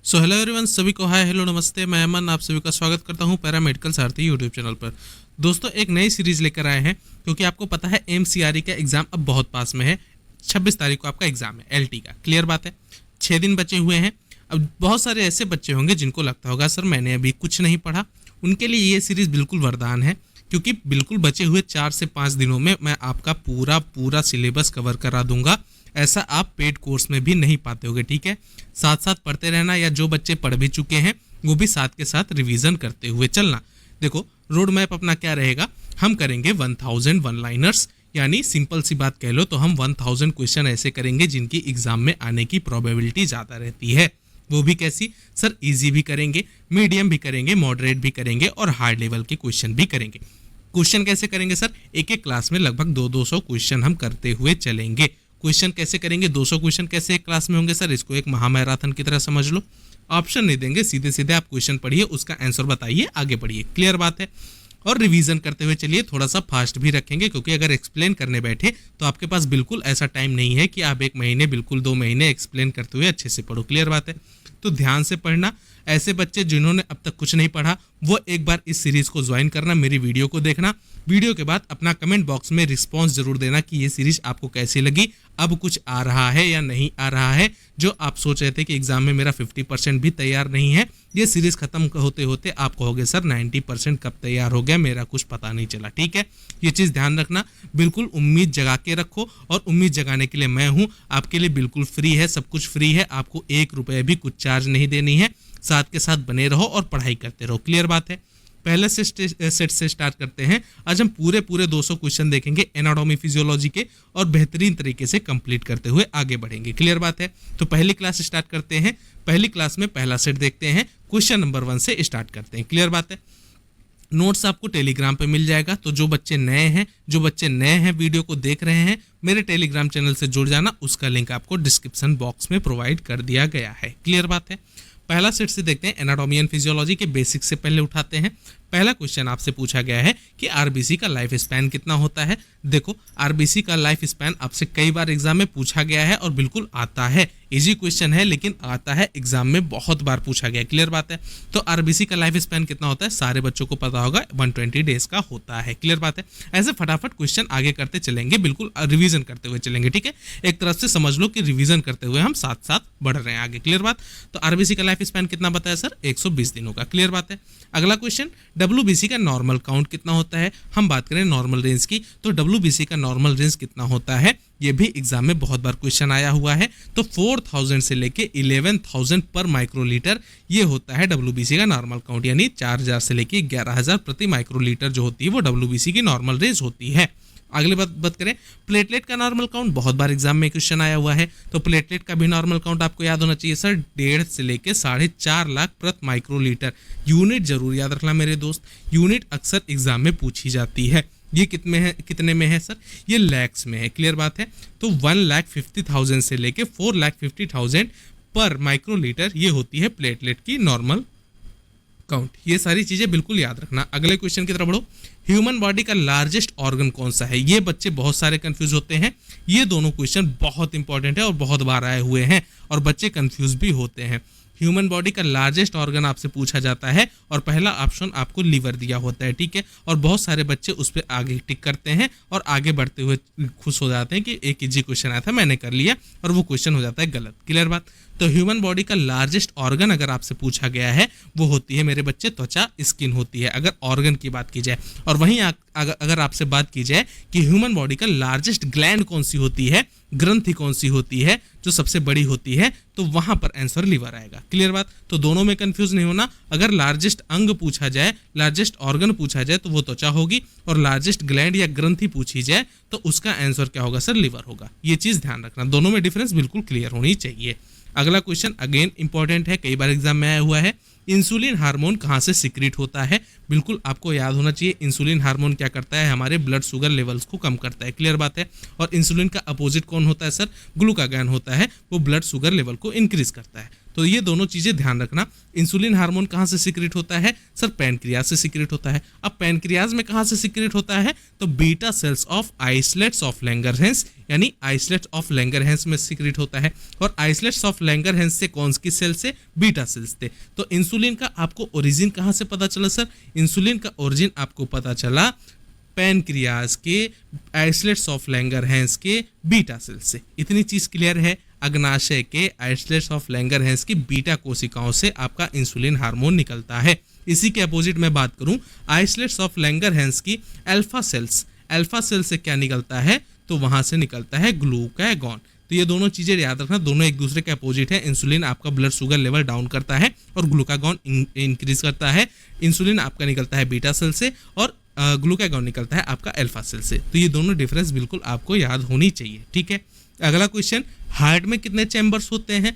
So hello everyone, सभी को hi hello नमस्ते। मैं अमन आप सभी का स्वागत करता हूं पैरामेडिकल सारथी यूट्यूब चैनल पर। दोस्तों, एक नई सीरीज़ लेकर आए हैं क्योंकि आपको पता है एमसीआरई का एग्ज़ाम अब बहुत पास में है। 26 तारीख को आपका एग्ज़ाम है एलटी का। क्लियर बात है, 6 दिन बचे हुए हैं। अब बहुत सारे ऐसे बच्चे होंगे जिनको लगता होगा सर मैंने अभी कुछ नहीं पढ़ा। उनके लिए ये सीरीज़ बिल्कुल वरदान है क्योंकि बिल्कुल बचे हुए 4 से 5 दिनों में मैं आपका पूरा सिलेबस कवर करा दूंगा। ऐसा आप पेड कोर्स में भी नहीं पाते होगे। ठीक है, साथ साथ पढ़ते रहना, या जो बच्चे पढ़ भी चुके हैं वो भी साथ के साथ रिवीजन करते हुए चलना। देखो, रोड मैप अपना क्या रहेगा, हम करेंगे 1000 वन लाइनर्स, यानी सिंपल सी बात कह लो तो हम 1000 क्वेश्चन ऐसे करेंगे जिनकी एग्जाम में आने की प्रोबेबिलिटी ज़्यादा रहती है। वो भी कैसी सर? इजी भी करेंगे, मीडियम भी करेंगे, मॉडरेट भी करेंगे और हार्ड लेवल के क्वेश्चन भी करेंगे। क्वेश्चन कैसे करेंगे सर? एक एक क्लास में लगभग 200 क्वेश्चन हम करते हुए चलेंगे। क्वेश्चन कैसे करेंगे? 200 क्वेश्चन कैसे एक क्लास में होंगे सर? इसको एक महामैराथन की तरह समझ लो। ऑप्शन नहीं देंगे, सीधे सीधे आप क्वेश्चन पढ़िए, उसका आंसर बताइए, आगे बढ़िए। क्लियर बात है। और रिवीजन करते हुए चलिए, थोड़ा सा फास्ट भी रखेंगे क्योंकि अगर एक्सप्लेन करने बैठे तो आपके पास बिल्कुल ऐसा टाइम नहीं है कि आप 1 महीने बिल्कुल 2 महीने एक्सप्लेन करते हुए अच्छे से पढ़ो। क्लियर बात है। तो ध्यान से पढ़ना। ऐसे बच्चे जिन्होंने अब तक कुछ नहीं पढ़ा वो एक बार इस सीरीज को ज्वाइन करना, मेरी वीडियो को देखना। वीडियो के बाद अपना कमेंट बॉक्स में रिस्पांस जरूर देना कि ये सीरीज आपको कैसी लगी, अब कुछ आ रहा है या नहीं आ रहा है। जो आप सोच रहे थे कि एग्जाम में मेरा 50% भी तैयार नहीं है, ये सीरीज खत्म होते होते आप कहोगे सर 90% कब तैयार हो गया, मेरा कुछ पता नहीं चला। ठीक है, ये चीज़ ध्यान रखना। बिल्कुल उम्मीद जगा के रखो, और उम्मीद जगाने के लिए मैं हूँ, आपके लिए बिल्कुल फ्री है, सब कुछ फ्री है। आपको 1 रुपये भी कुछ चार्ज नहीं देनी है। साथ के साथ बने रहो और पढ़ाई करते रहो। क्लियर बात है। पहले सेट से स्टार्ट करते हैं। आज हम पूरे 200 क्वेश्चन देखेंगे एनाटॉमी फिजियोलॉजी के, और बेहतरीन तरीके से कंप्लीट करते हुए आगे बढ़ेंगे। क्लियर बात है। तो पहली क्लास स्टार्ट करते हैं। पहली क्लास में पहला सेट देखते हैं, क्वेश्चन नंबर 1 से स्टार्ट करते हैं। क्लियर बात है। नोट्स आपको टेलीग्राम पे मिल जाएगा, तो जो बच्चे नए हैं वीडियो को देख रहे हैं, मेरे टेलीग्राम चैनल से जुड़ जाना। उसका लिंक आपको डिस्क्रिप्शन बॉक्स में प्रोवाइड कर दिया गया है। क्लियर बात है। पहला सेट से देखते हैं, एनाटॉमी एंड फिजियोलॉजी के बेसिक से पहले उठाते हैं। पहला क्वेश्चन आपसे पूछा गया है कि आरबीसी का लाइफ स्पैन कितना होता है। देखो, आरबीसी का लाइफ स्पैन आपसे कई बार एग्जाम में पूछा गया है और बिल्कुल आता है। इजी क्वेश्चन है लेकिन आता है, एग्जाम में बहुत बार पूछा गया है। क्लियर बात है। तो आरबीसी का लाइफ स्पैन कितना होता है? सारे बच्चों को पता होगा, 120 डेज का होता है। क्लियर बात है। ऐसे फटाफट क्वेश्चन आगे करते चलेंगे, बिल्कुल रिवीजन करते हुए चलेंगे। ठीक है, एक तरफ से समझ लो कि रिवीजन करते हुए हम साथ साथ बढ़ रहे हैं आगे। क्लियर बात। तो आरबीसी का लाइफ स्पैन कितना बताया सर? 120 दिनों का। क्लियर बात है। अगला क्वेश्चन, डब्ल्यूबीसी का नॉर्मल काउंट कितना होता है? हम बात करें नॉर्मल रेंज की, तो डब्ल्यूबीसी का नॉर्मल रेंज कितना होता है? ये भी एग्जाम में बहुत बार क्वेश्चन आया हुआ है। तो 4000 से लेके 11000 पर माइक्रोलीटर ये होता है डब्ल्यूबीसी का नॉर्मल काउंट, यानी 4000 से लेके 11000 प्रति माइक्रोलीटर जो होती है वो डब्ल्यूबीसी की नॉर्मल रेंज होती है। अगले बात करें, प्लेटलेट का नॉर्मल काउंट, बहुत बार एग्जाम में क्वेश्चन आया हुआ है। तो प्लेटलेट का भी नॉर्मल काउंट आपको याद होना चाहिए सर, 1.5 से लेके 4.5 लाख प्रति माइक्रोलीटर। यूनिट जरूर याद रखना मेरे दोस्त, यूनिट अक्सर एग्जाम में पूछी जाती है। ये कितने में है सर? ये लैक्स में है। क्लियर बात है। तो 1,50,000 से लेके 4,50,000 पर माइक्रोलीटर ये होती है प्लेटलेट की नॉर्मल काउंट। ये सारी चीजें बिल्कुल याद रखना। अगले क्वेश्चन की तरफ बढ़ो। ह्यूमन बॉडी का लार्जेस्ट ऑर्गन कौन सा है? ये बच्चे बहुत सारे कंफ्यूज होते हैं। ये दोनों क्वेश्चन बहुत इंपॉर्टेंट है और बहुत बार आए हुए हैं और बच्चे कंफ्यूज भी होते हैं। ह्यूमन बॉडी का लार्जेस्ट ऑर्गन आपसे पूछा जाता है और पहला ऑप्शन आपको लीवर दिया होता है। ठीक है, और बहुत सारे बच्चे उस पर आगे टिक करते हैं और आगे बढ़ते हुए खुश हो जाते हैं कि एक इजी क्वेश्चन आया था मैंने कर लिया, और वो क्वेश्चन हो जाता है गलत। क्लियर बात। तो ह्यूमन बॉडी का लार्जेस्ट ऑर्गन अगर आपसे पूछा गया है वो होती है मेरे बच्चे त्वचा, स्किन होती है, अगर ऑर्गन की बात की जाए। और वहीं अगर आपसे बात की जाए कि ह्यूमन बॉडी का लार्जेस्ट ग्लैंड कौन सी होती है, ग्रंथि कौन सी होती है जो सबसे बड़ी होती है, तो वहां पर आंसर लीवर आएगा। क्लियर बात। तो दोनों में कंफ्यूज नहीं होना। अगर लार्जेस्ट अंग पूछा जाए, लार्जेस्ट ऑर्गन पूछा जाए तो वो त्वचा होगी, और लार्जेस्ट ग्लैंड या ग्रंथि पूछी जाए तो उसका आंसर क्या होगा सर? लीवर होगा। ये चीज ध्यान रखना, दोनों में डिफरेंस बिल्कुल क्लियर होनी चाहिए। अगला क्वेश्चन अगेन इंपॉर्टेंट है, कई बार एग्जाम में आया हुआ है। इंसुलिन हार्मोन कहाँ से सिक्रीट होता है? बिल्कुल आपको याद होना चाहिए, इंसुलिन हार्मोन क्या करता है, हमारे ब्लड शुगर लेवल्स को कम करता है, क्लियर बात है। और इंसुलिन का अपोजिट कौन होता है सर? ग्लूकागॉन होता है, वो ब्लड शुगर लेवल को इंक्रीज करता है। तो ये दोनों चीजें ध्यान रखना। इंसुलिन हार्मोन कहाँ से सिक्रीट होता है सर? पैनक्रियाज से सिक्रीट होता है। अब पैनक्रियाज में कहाँ से सिक्रीट होता है? तो beta cells of islets of Langerhans, यानी आइसलेट्स ऑफ लैंगरहैंस में सिक्रीट होता है। और आइसलेट्स ऑफ लैंगरहैंस से कौन सी सेल से? बीटा सेल्स थे। तो इंसुलिन का आपको ओरिजिन कहाँ से पता चला सर? इंसुलिन का ओरिजिन आपको पता चला पैनक्रियाज के आइसलेट्स ऑफ लैंगरहैंस के बीटा सेल से। इतनी चीज क्लियर है। अग्नाशय के आइसलेट्स ऑफ लैंगरहैंस की बीटा कोशिकाओं से आपका इंसुलिन हार्मोन निकलता है। इसी के अपोजिट में बात करूं, आइसलेट्स ऑफ लैंगरहैंस की अल्फा सेल्स, अल्फा सेल से क्या निकलता है? तो वहां से निकलता है ग्लूकागॉन। तो ये दोनों चीजें याद रखना, दोनों एक दूसरे के अपोजिट है। इंसुलिन आपका ब्लड शुगर लेवल डाउन करता है और ग्लूकागॉन इंक्रीज करता है। इंसुलिन आपका निकलता है बीटा सेल से और ग्लूकागॉन निकलता है आपका अल्फा सेल से। तो ये दोनों डिफरेंस बिल्कुल आपको याद होनी चाहिए, ठीक है। अगला क्वेश्चन, हार्ट में कितने चैम्बर्स होते हैं?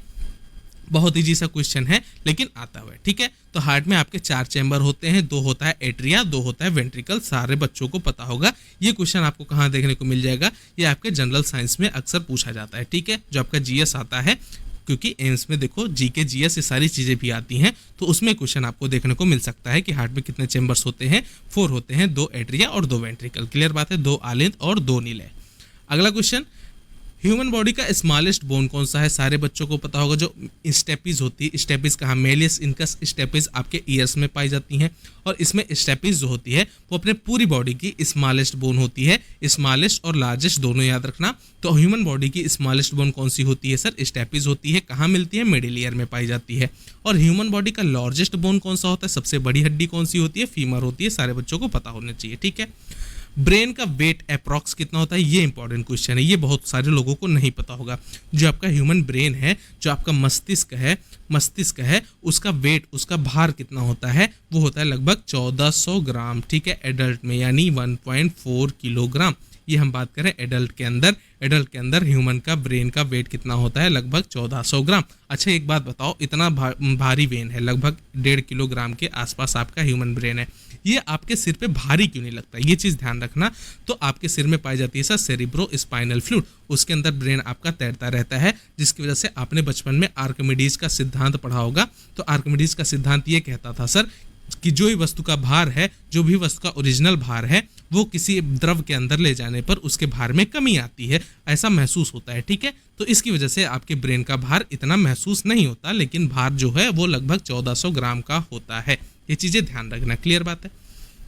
बहुत इजी सा क्वेश्चन है लेकिन आता हुआ है, ठीक है। तो हार्ट में आपके 4 चैम्बर होते हैं, 2 होता है एट्रिया, 2 होता है वेंट्रिकल। सारे बच्चों को पता होगा। ये क्वेश्चन आपको कहाँ देखने को मिल जाएगा? ये आपके जनरल साइंस में अक्सर पूछा जाता है, ठीक है, जो आपका जीएस आता है। क्योंकि एम्स में देखो जीके जीएस ये सारी चीजें भी आती हैं, तो उसमें क्वेश्चन आपको देखने को मिल सकता है कि हार्ट में कितने चैम्बर्स होते हैं। 4 होते हैं, 2 एट्रिया और 2 वेंट्रिकल, क्लियर बात है, 2 आलिंद और 2 नीले। अगला क्वेश्चन, ह्यूमन बॉडी का स्मॉलेस्ट बोन कौन सा है? सारे बच्चों को पता होगा, जो स्टेपीज होती है। स्टेपीज कहाँ? मेलियस इनकस स्टेपीज आपके ईयर्स में पाई जाती हैं। और इसमें स्टेपीज जो होती है वो अपने पूरी बॉडी की स्मॉलेस्ट बोन होती है। स्मॉलेस्ट और लार्जेस्ट दोनों याद रखना। तो ह्यूमन बॉडी की स्मॉलेस्ट बोन कौन सी होती है सर? स्टेपीज होती है। कहाँ मिलती है? मिडिल ईयर में पाई जाती है। और ह्यूमन बॉडी का लार्जेस्ट बोन कौन सा होता है? सबसे बड़ी हड्डी कौन सी होती है? फीमर होती है। सारे बच्चों को पता होना चाहिए, ठीक है। ब्रेन का वेट अप्रॉक्स कितना होता है? ये इंपॉर्टेंट क्वेश्चन है, ये बहुत सारे लोगों को नहीं पता होगा। जो आपका ह्यूमन ब्रेन है, जो आपका मस्तिष्क है, उसका वेट, उसका भार कितना होता है? वो होता है लगभग 1400 ग्राम, ठीक है, एडल्ट में, यानी 1.4 किलोग्राम। ये हम बात करें एडल्ट के अंदर ह्यूमन का ब्रेन का वेट कितना होता है? लगभग 1400 ग्राम। अच्छा एक बात बताओ, इतना भारी वेन है, लगभग 1.5 किलोग्राम के आसपास आपका ह्यूमन ब्रेन है, ये आपके सिर पे भारी क्यों नहीं लगता? ये चीज ध्यान रखना। तो आपके सिर में पाई जाती है सर सेरिब्रो स्पाइनल फ्लूइड, उसके अंदर ब्रेन आपका तैरता रहता है, जिसकी वजह से आपने बचपन में आर्किमिडीज का सिद्धांत पढ़ा होगा। तो आर्किमिडीज का सिद्धांत ये कहता था सर कि जो भी वस्तु का भार है, जो भी वस्तु का ओरिजिनल भार है, वो किसी द्रव के अंदर ले जाने पर उसके भार में कमी आती है, ऐसा महसूस होता है, ठीक है। तो इसकी वजह से आपके ब्रेन का भार इतना महसूस नहीं होता, लेकिन भार जो है वो लगभग 1400 ग्राम का होता है। ये चीजें ध्यान रखना, क्लियर बात है।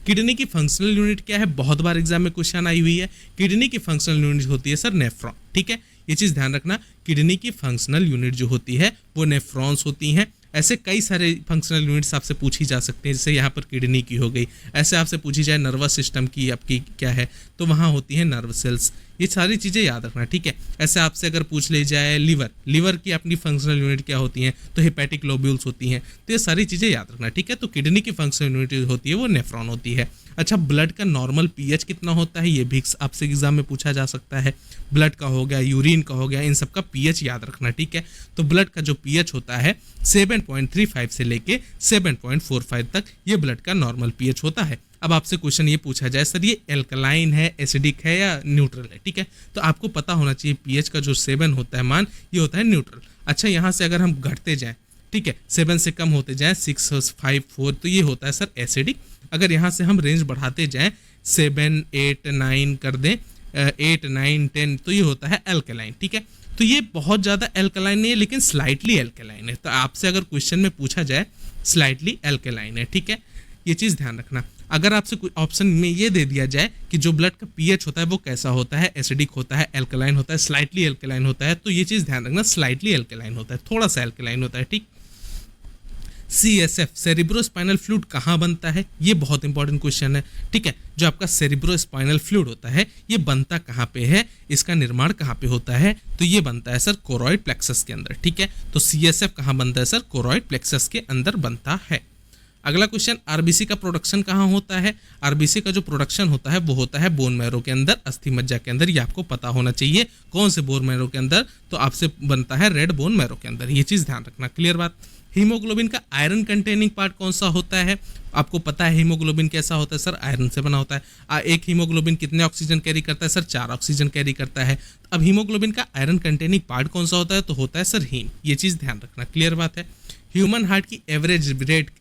किडनी की फंक्शनल यूनिट क्या है? बहुत बार एग्जाम में क्वेश्चन आई हुई है। किडनी की फंक्शनल यूनिट होती है सर नेफ्रॉन, ठीक है, ये चीज ध्यान रखना। किडनी की फंक्शनल यूनिट जो होती है वो नेफ्रॉन्स होती हैं। ऐसे कई सारे फंक्शनल यूनिट्स आपसे पूछी जा सकते हैं, जैसे यहाँ पर किडनी की हो गई। ऐसे आपसे पूछी जाए नर्वस सिस्टम की आपकी क्या है, तो वहाँ होती है नर्व सेल्स। ये सारी चीज़ें याद रखना, ठीक है। ऐसे आपसे अगर पूछ ले जाए लीवर की अपनी फंक्शनल यूनिट क्या होती हैं, तो हेपेटिक लोब्यूल्स होती हैं। तो ये सारी चीज़ें याद रखना, ठीक है। तो किडनी की फंक्शनल यूनिट होती है वो नेफ्रॉन होती है। अच्छा, ब्लड का नॉर्मल पीएच कितना होता है? ये भी आपसे एग्जाम में पूछा जा सकता है। ब्लड का हो गया, यूरिन का हो गया, इन सब का पीएच याद रखना, ठीक है। तो ब्लड का जो पीएच होता है 7.35 से लेके 7.45 तक, ये ब्लड का नॉर्मल पीएच होता है। अब आपसे क्वेश्चन ये पूछा जाए सर ये एल्कलाइन है, एसिडिक है या न्यूट्रल है, ठीक है। तो आपको पता होना चाहिए पीएच का जो 7 होता है मान, ये होता है न्यूट्रल। अच्छा, यहाँ से अगर हम घटते जाएं, ठीक है, 7 से कम होते जाएं 6, 5, 4, तो ये होता है सर एसिडिक। अगर यहाँ से हम रेंज बढ़ाते जाएं 7, 8, 9 कर दें, 8, 9, 10, तो ये होता है एल्कलाइन, ठीक है। तो ये बहुत ज़्यादा एल्कलाइन नहीं है, लेकिन स्लाइटली एल्कलाइन है। तो आपसे अगर क्वेश्चन में पूछा जाए स्लाइटली एल्कलाइन है, ठीक है, ये चीज़ ध्यान रखना। अगर आपसे ऑप्शन में ये दे दिया जाए कि जो ब्लड का पीएच होता है वो कैसा होता है, एसिडिक होता है, एल्कलाइन होता है, स्लाइटली एल्कलाइन होता है, तो ये चीज़ ध्यान रखना, स्लाइटली एल्कलाइन होता है, थोड़ा सा एल्कलाइन होता है, ठीक। CSF सेरिब्रोस्पाइनल फ्लूइड कहाँ बनता है? ये बहुत इंपॉर्टेंट क्वेश्चन है, ठीक है। जो आपका सेरिब्रोस्पाइनल फ्लूइड होता है ये बनता कहाँ पे है, इसका निर्माण कहाँ पे होता है? तो ये बनता है सर कोरॉइड प्लेक्सस के अंदर, ठीक है। तो CSF कहाँ बनता है सर? कोरॉइड प्लेक्सस के अंदर बनता है। अगला क्वेश्चन, आरबीसी का प्रोडक्शन कहाँ होता है? आरबीसी का जो प्रोडक्शन होता है वो होता है बोन मैरो के अंदर, अस्थि मज्जा के अंदर। ये आपको पता होना चाहिए कौन से बोन मैरो के अंदर, तो आपसे बनता है रेड बोन मैरो के अंदर। ये चीज़ ध्यान रखना, क्लियर बात। हीमोग्लोबिन का आयरन कंटेनिंग पार्ट कौन सा होता है? आपको पता है हीमोग्लोबिन कैसा होता है सर? आयरन से बना होता है। एक हीमोग्लोबिन कितने ऑक्सीजन कैरी करता है सर? 4 ऑक्सीजन कैरी करता है। अब हीमोग्लोबिन का आयरन कंटेनिंग पार्ट कौन सा होता है? तो होता है सर हीम। ये चीज़ ध्यान रखना, क्लियर बात है। ह्यूमन हार्ट की एवरेज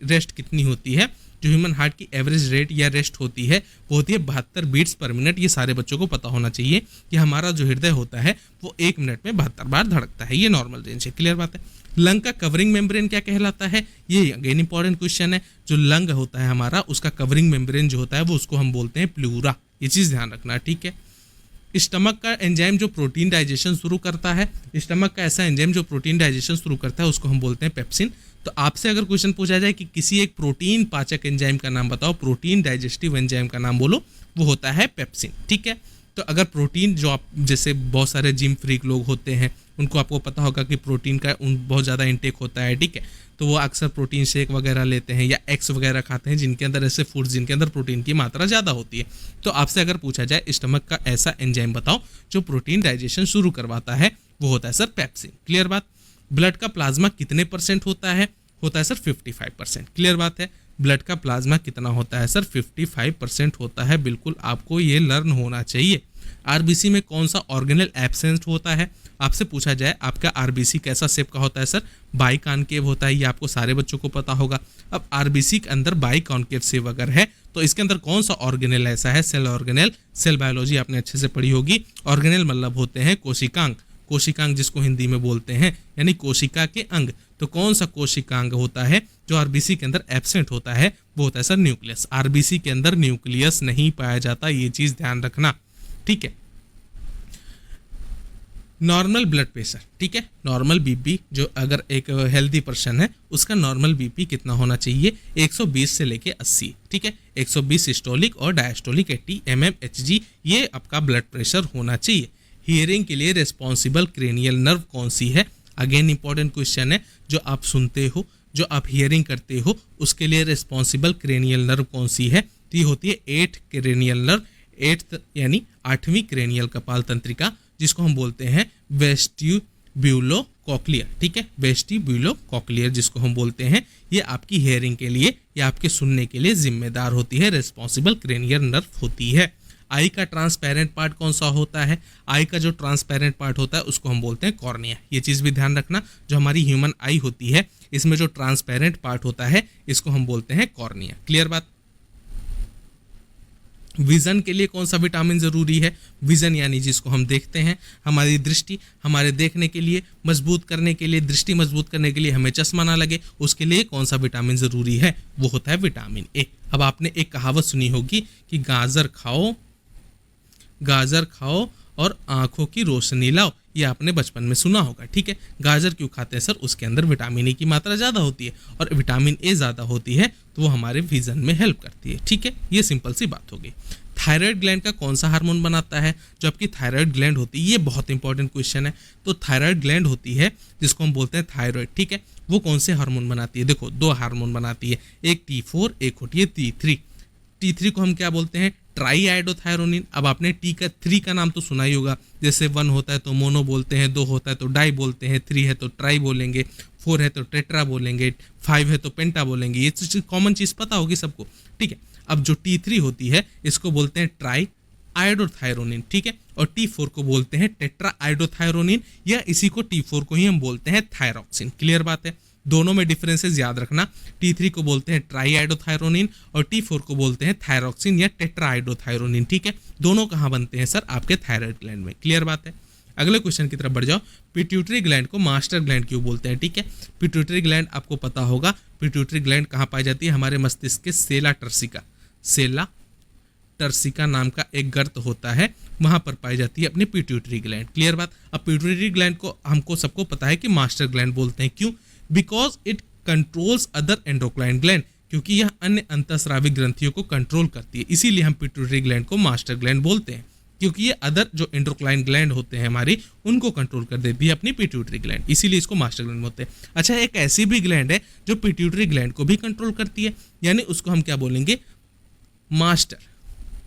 रेस्ट कितनी होती है? जो ह्यूमन हार्ट की एवरेज रेट या रेस्ट होती है वो होती है 72 बीट्स पर मिनट। ये सारे बच्चों को पता होना चाहिए कि हमारा जो हृदय होता है वो 1 मिनट में 72 बार धड़कता है। ये नॉर्मल रेंज है, क्लियर बात है। लंग का कवरिंग मेम्ब्रेन क्या कहलाता है? ये अगेन इंपॉर्टेंट क्वेश्चन है। जो लंग होता है हमारा, उसका कवरिंग मेम्ब्रेन जो होता है वो उसको हम बोलते हैं प्लूरा। ये चीज़ ध्यान रखना, ठीक है। स्टमक का एंजाइम जो प्रोटीन डाइजेशन शुरू करता है, स्टमक का ऐसा एंजाइम जो प्रोटीन डाइजेशन शुरू करता है उसको हम बोलते हैं पेप्सिन। तो आपसे अगर क्वेश्चन पूछा जाए कि किसी एक प्रोटीन पाचक एंजाइम का नाम बताओ, प्रोटीन डाइजेस्टिव एंजाइम का नाम बोलो, वो होता है पेप्सिन, ठीक है। तो अगर प्रोटीन जो आप जैसे बहुत सारे जिम फ्रीक लोग होते हैं उनको आपको पता होगा कि प्रोटीन का बहुत ज़्यादा इंटेक होता है, ठीक है। तो वो अक्सर प्रोटीन शेक वगैरह लेते हैं या एग्स वगैरह खाते हैं जिनके अंदर ऐसे फूड्स जिनके अंदर प्रोटीन की मात्रा ज़्यादा होती है। तो आपसे अगर पूछा जाए स्टमक का ऐसा एंजाइम बताओ जो प्रोटीन डाइजेशन शुरू करवाता है, वो होता है सर पेप्सिन, क्लियर बात। ब्लड का प्लाज्मा कितने % होता है? होता है सर 55%, क्लियर बात है। ब्लड का प्लाज्मा कितना होता है सर? 55% होता है। बिल्कुल आपको ये लर्न होना चाहिए। आरबीसी में कौन सा ऑर्गेनल एब्सेंट होता है? आपसे पूछा जाए आपका आरबीसी कैसा शेप का होता है सर? बाई कॉनकेव होता है। ये आपको सारे बच्चों को पता होगा। अब आरबीसी के अंदर बाई कॉनकेव शेप अगर है तो इसके अंदर कौन सा ऑर्गेनल ऐसा है? Cell organelle. सेल बायोलॉजी आपने अच्छे से पढ़ी होगी। ऑर्गेनल मतलब होते हैं कोशिकांग। कोशिकांग जिसको हिंदी में बोलते हैं, यानी कोशिका के अंग। तो कौन सा कोशिकांग होता है जो आरबीसी के अंदर एब्सेंट होता है? वो होता है सर न्यूक्लियस। आरबीसी के अंदर न्यूक्लियस नहीं पाया जाता, ये चीज ध्यान रखना, ठीक है। नॉर्मल ब्लड प्रेशर, ठीक है। नॉर्मल बीपी जो अगर एक हेल्दी पर्सन है उसका नॉर्मल बीपी कितना होना चाहिए? 120 से लेके 80, ठीक है। 120 सिस्टोलिक और डायस्टोलिक 80 mmHg, ये आपका ब्लड प्रेशर होना चाहिए। हियरिंग के लिए रिस्पॉन्सिबल क्रेनियल नर्व कौन सी है? अगेन इंपॉर्टेंट क्वेश्चन है। जो आप सुनते हो, जो आप हियरिंग करते हो, उसके लिए रिस्पॉन्सिबल क्रेनियल नर्व कौन सी है? तो ये होती है 8th क्रेनियल नर्व, 8th यानी 8वीं क्रेनियल कपाल तंत्रिका, जिसको हम बोलते हैं वेस्टिब्यूलो कॉक्लियर, ठीक है। वेस्टिब्यूलो कॉक्लियर जिसको हम बोलते हैं, ये आपकी हियरिंग के लिए या आपके सुनने के लिए जिम्मेदार होती है, रिस्पॉन्सिबल क्रेनियल नर्व होती है। आई का ट्रांसपेरेंट पार्ट कौन सा होता है? आई का जो ट्रांसपेरेंट पार्ट होता है उसको हम बोलते हैं कॉर्निया। ये चीज़ भी ध्यान रखना। जो हमारी ह्यूमन आई होती है इसमें जो ट्रांसपेरेंट पार्ट होता है इसको हम बोलते हैं कॉर्निया, क्लियर बात। विजन के लिए कौन सा विटामिन जरूरी है? विजन यानी जिसको हम देखते हैं, हमारी दृष्टि, हमारे देखने के लिए मजबूत करने के लिए, दृष्टि मजबूत करने के लिए हमें चश्मा ना लगे, उसके लिए कौन सा विटामिन जरूरी है? वो होता है विटामिन ए। अब आपने एक कहावत सुनी होगी कि गाजर खाओ और आंखों की रोशनी लाओ। ये आपने बचपन में सुना होगा, ठीक है। गाजर क्यों खाते हैं सर? उसके अंदर विटामिन ए की मात्रा ज़्यादा होती है और विटामिन ए ज़्यादा होती है तो वो हमारे विजन में हेल्प करती है, ठीक है। ये सिंपल सी बात हो गई। थायराइड ग्लैंड का कौन सा हार्मोन बनाता है? जो आपकी थायराइड ग्लैंड होती है, ये बहुत इंपॉर्टेंट क्वेश्चन है। तो थायराइड ग्लैंड होती है जिसको हम बोलते हैं थायराइड, ठीक है। वो कौन से हार्मोन बनाती है? देखो 2 हार्मोन बनाती है, एक T4, एक होती है T3। T3 को हम क्या बोलते हैं? Try iodothyronine. अब आपने T3 का नाम तो सुना ही होगा। जैसे 1 होता है तो मोनो बोलते हैं, 2 होता है तो डाई बोलते हैं, 3 है तो ट्राई बोलेंगे, 4 है तो टेट्रा बोलेंगे, 5 है तो पेंटा बोलेंगे। ये कॉमन चीज़ पता होगी सबको, ठीक है। अब जो T3 होती है इसको बोलते हैं ट्राई आइडोथायरोनिन, ठीक है। और T4 को बोलते हैं टेट्रा आइडोथायरोनिन, या इसी को T4 को ही हम बोलते हैं थायरॉक्सिन, क्लियर बात है। दोनों में डिफरेंसेस याद रखना। T3 को बोलते हैं ट्राई आइडोथायरोनिन और T4 को बोलते हैं थायरॉक्सिन या टेट्रा आइडोथायरोनिन, ठीक है। दोनों कहाँ बनते हैं सर? आपके थायराइड ग्लैंड में, क्लियर बात है। अगले क्वेश्चन की तरफ बढ़ जाओ। पिट्यूटरी ग्लैंड को मास्टर ग्लैंड क्यों बोलते हैं? ठीक है, पिट्यूटरी ग्लैंड आपको पता होगा। पिट्यूटरी ग्लैंड कहाँ पाई जाती है? हमारे मस्तिष्क के सेला टर्सिका नाम का एक गर्त होता है, वहां पर पाई जाती है अपनी पिट्यूटरी ग्लैंड। क्लियर बात। अब पिट्यूटरी ग्लैंड को हमको सबको पता है कि मास्टर ग्लैंड बोलते हैं। क्यों? Because it controls other endocrine gland, क्योंकि यह अन्य अंतःस्रावी ग्रंथियों को कंट्रोल करती है, इसीलिए हम पिट्यूटरी ग्लैंड को मास्टर ग्लैंड बोलते हैं, क्योंकि ये अदर जो एंडोक्राइन ग्लैंड होते हैं हमारी, उनको कंट्रोल कर देती है अपनी पिट्यूटरी ग्लैंड, इसीलिए इसको मास्टर ग्लैंड बोलते हैं। अच्छा, एक ऐसी भी ग्लैंड है जो पिट्यूटरी ग्लैंड को भी कंट्रोल करती है, यानी उसको हम क्या बोलेंगे?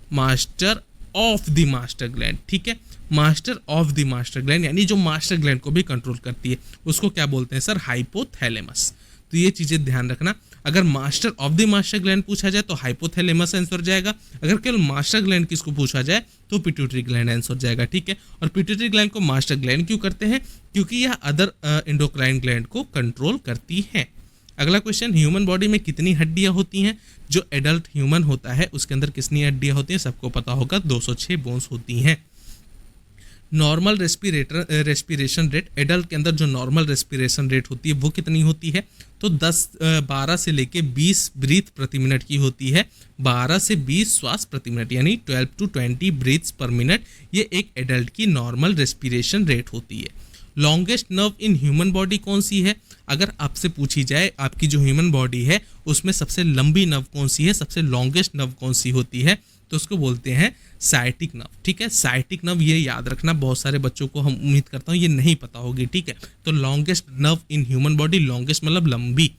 Master of the master gland. ठीक है, master of the master gland यानी जो मास्टर ग्लैंड को भी कंट्रोल करती है, उसको क्या बोलते हैं सर? हाइपोथैलेमस। तो ये चीज़ें ध्यान रखना। अगर master of the master gland पूछा जाए तो हाइपोथैलेमस आंसर जाएगा, अगर केवल मास्टर ग्लैंड किसको पूछा जाए तो पिट्यूटरी ग्लैंड आंसर जाएगा, ठीक है। और पिट्यूटरी ग्लैंड को मास्टर ग्लैंड क्यों करते हैं? क्योंकि यह अदर एंडोक्राइन ग्लैंड को कंट्रोल करती है। अगला क्वेश्चन, ह्यूमन बॉडी में कितनी हड्डियां होती हैं? जो एडल्ट ह्यूमन होता है उसके अंदर कितनी हड्डियां होती हैं? सबको पता होगा 206 बोन्स होती हैं। नॉर्मल रेस्पिरेशन रेट, एडल्ट के अंदर जो नॉर्मल रेस्पिरेशन रेट होती है वो कितनी होती है? तो 12 से लेके 20 ब्रीथ प्रति मिनट की होती है। 12 से 20 श्वास प्रति मिनट, यानी 12 to 20 ब्रीथ्स पर मिनट, ये एक एडल्ट की नॉर्मल रेस्पिरेशन रेट होती है। Longest nerve in human body कौन सी है? अगर आपसे पूछी जाए आपकी जो ह्यूमन बॉडी है उसमें सबसे लंबी नर्व कौन सी है, सबसे लॉन्गेस्ट नर्व कौन सी होती है, तो उसको बोलते हैं साइटिक नर्व, ठीक है। साइटिक नर्व, ये याद रखना, बहुत सारे बच्चों को हम उम्मीद करता हूँ ये नहीं पता होगी, ठीक है। तो longest nerve in human body, longest मतलब लंबी,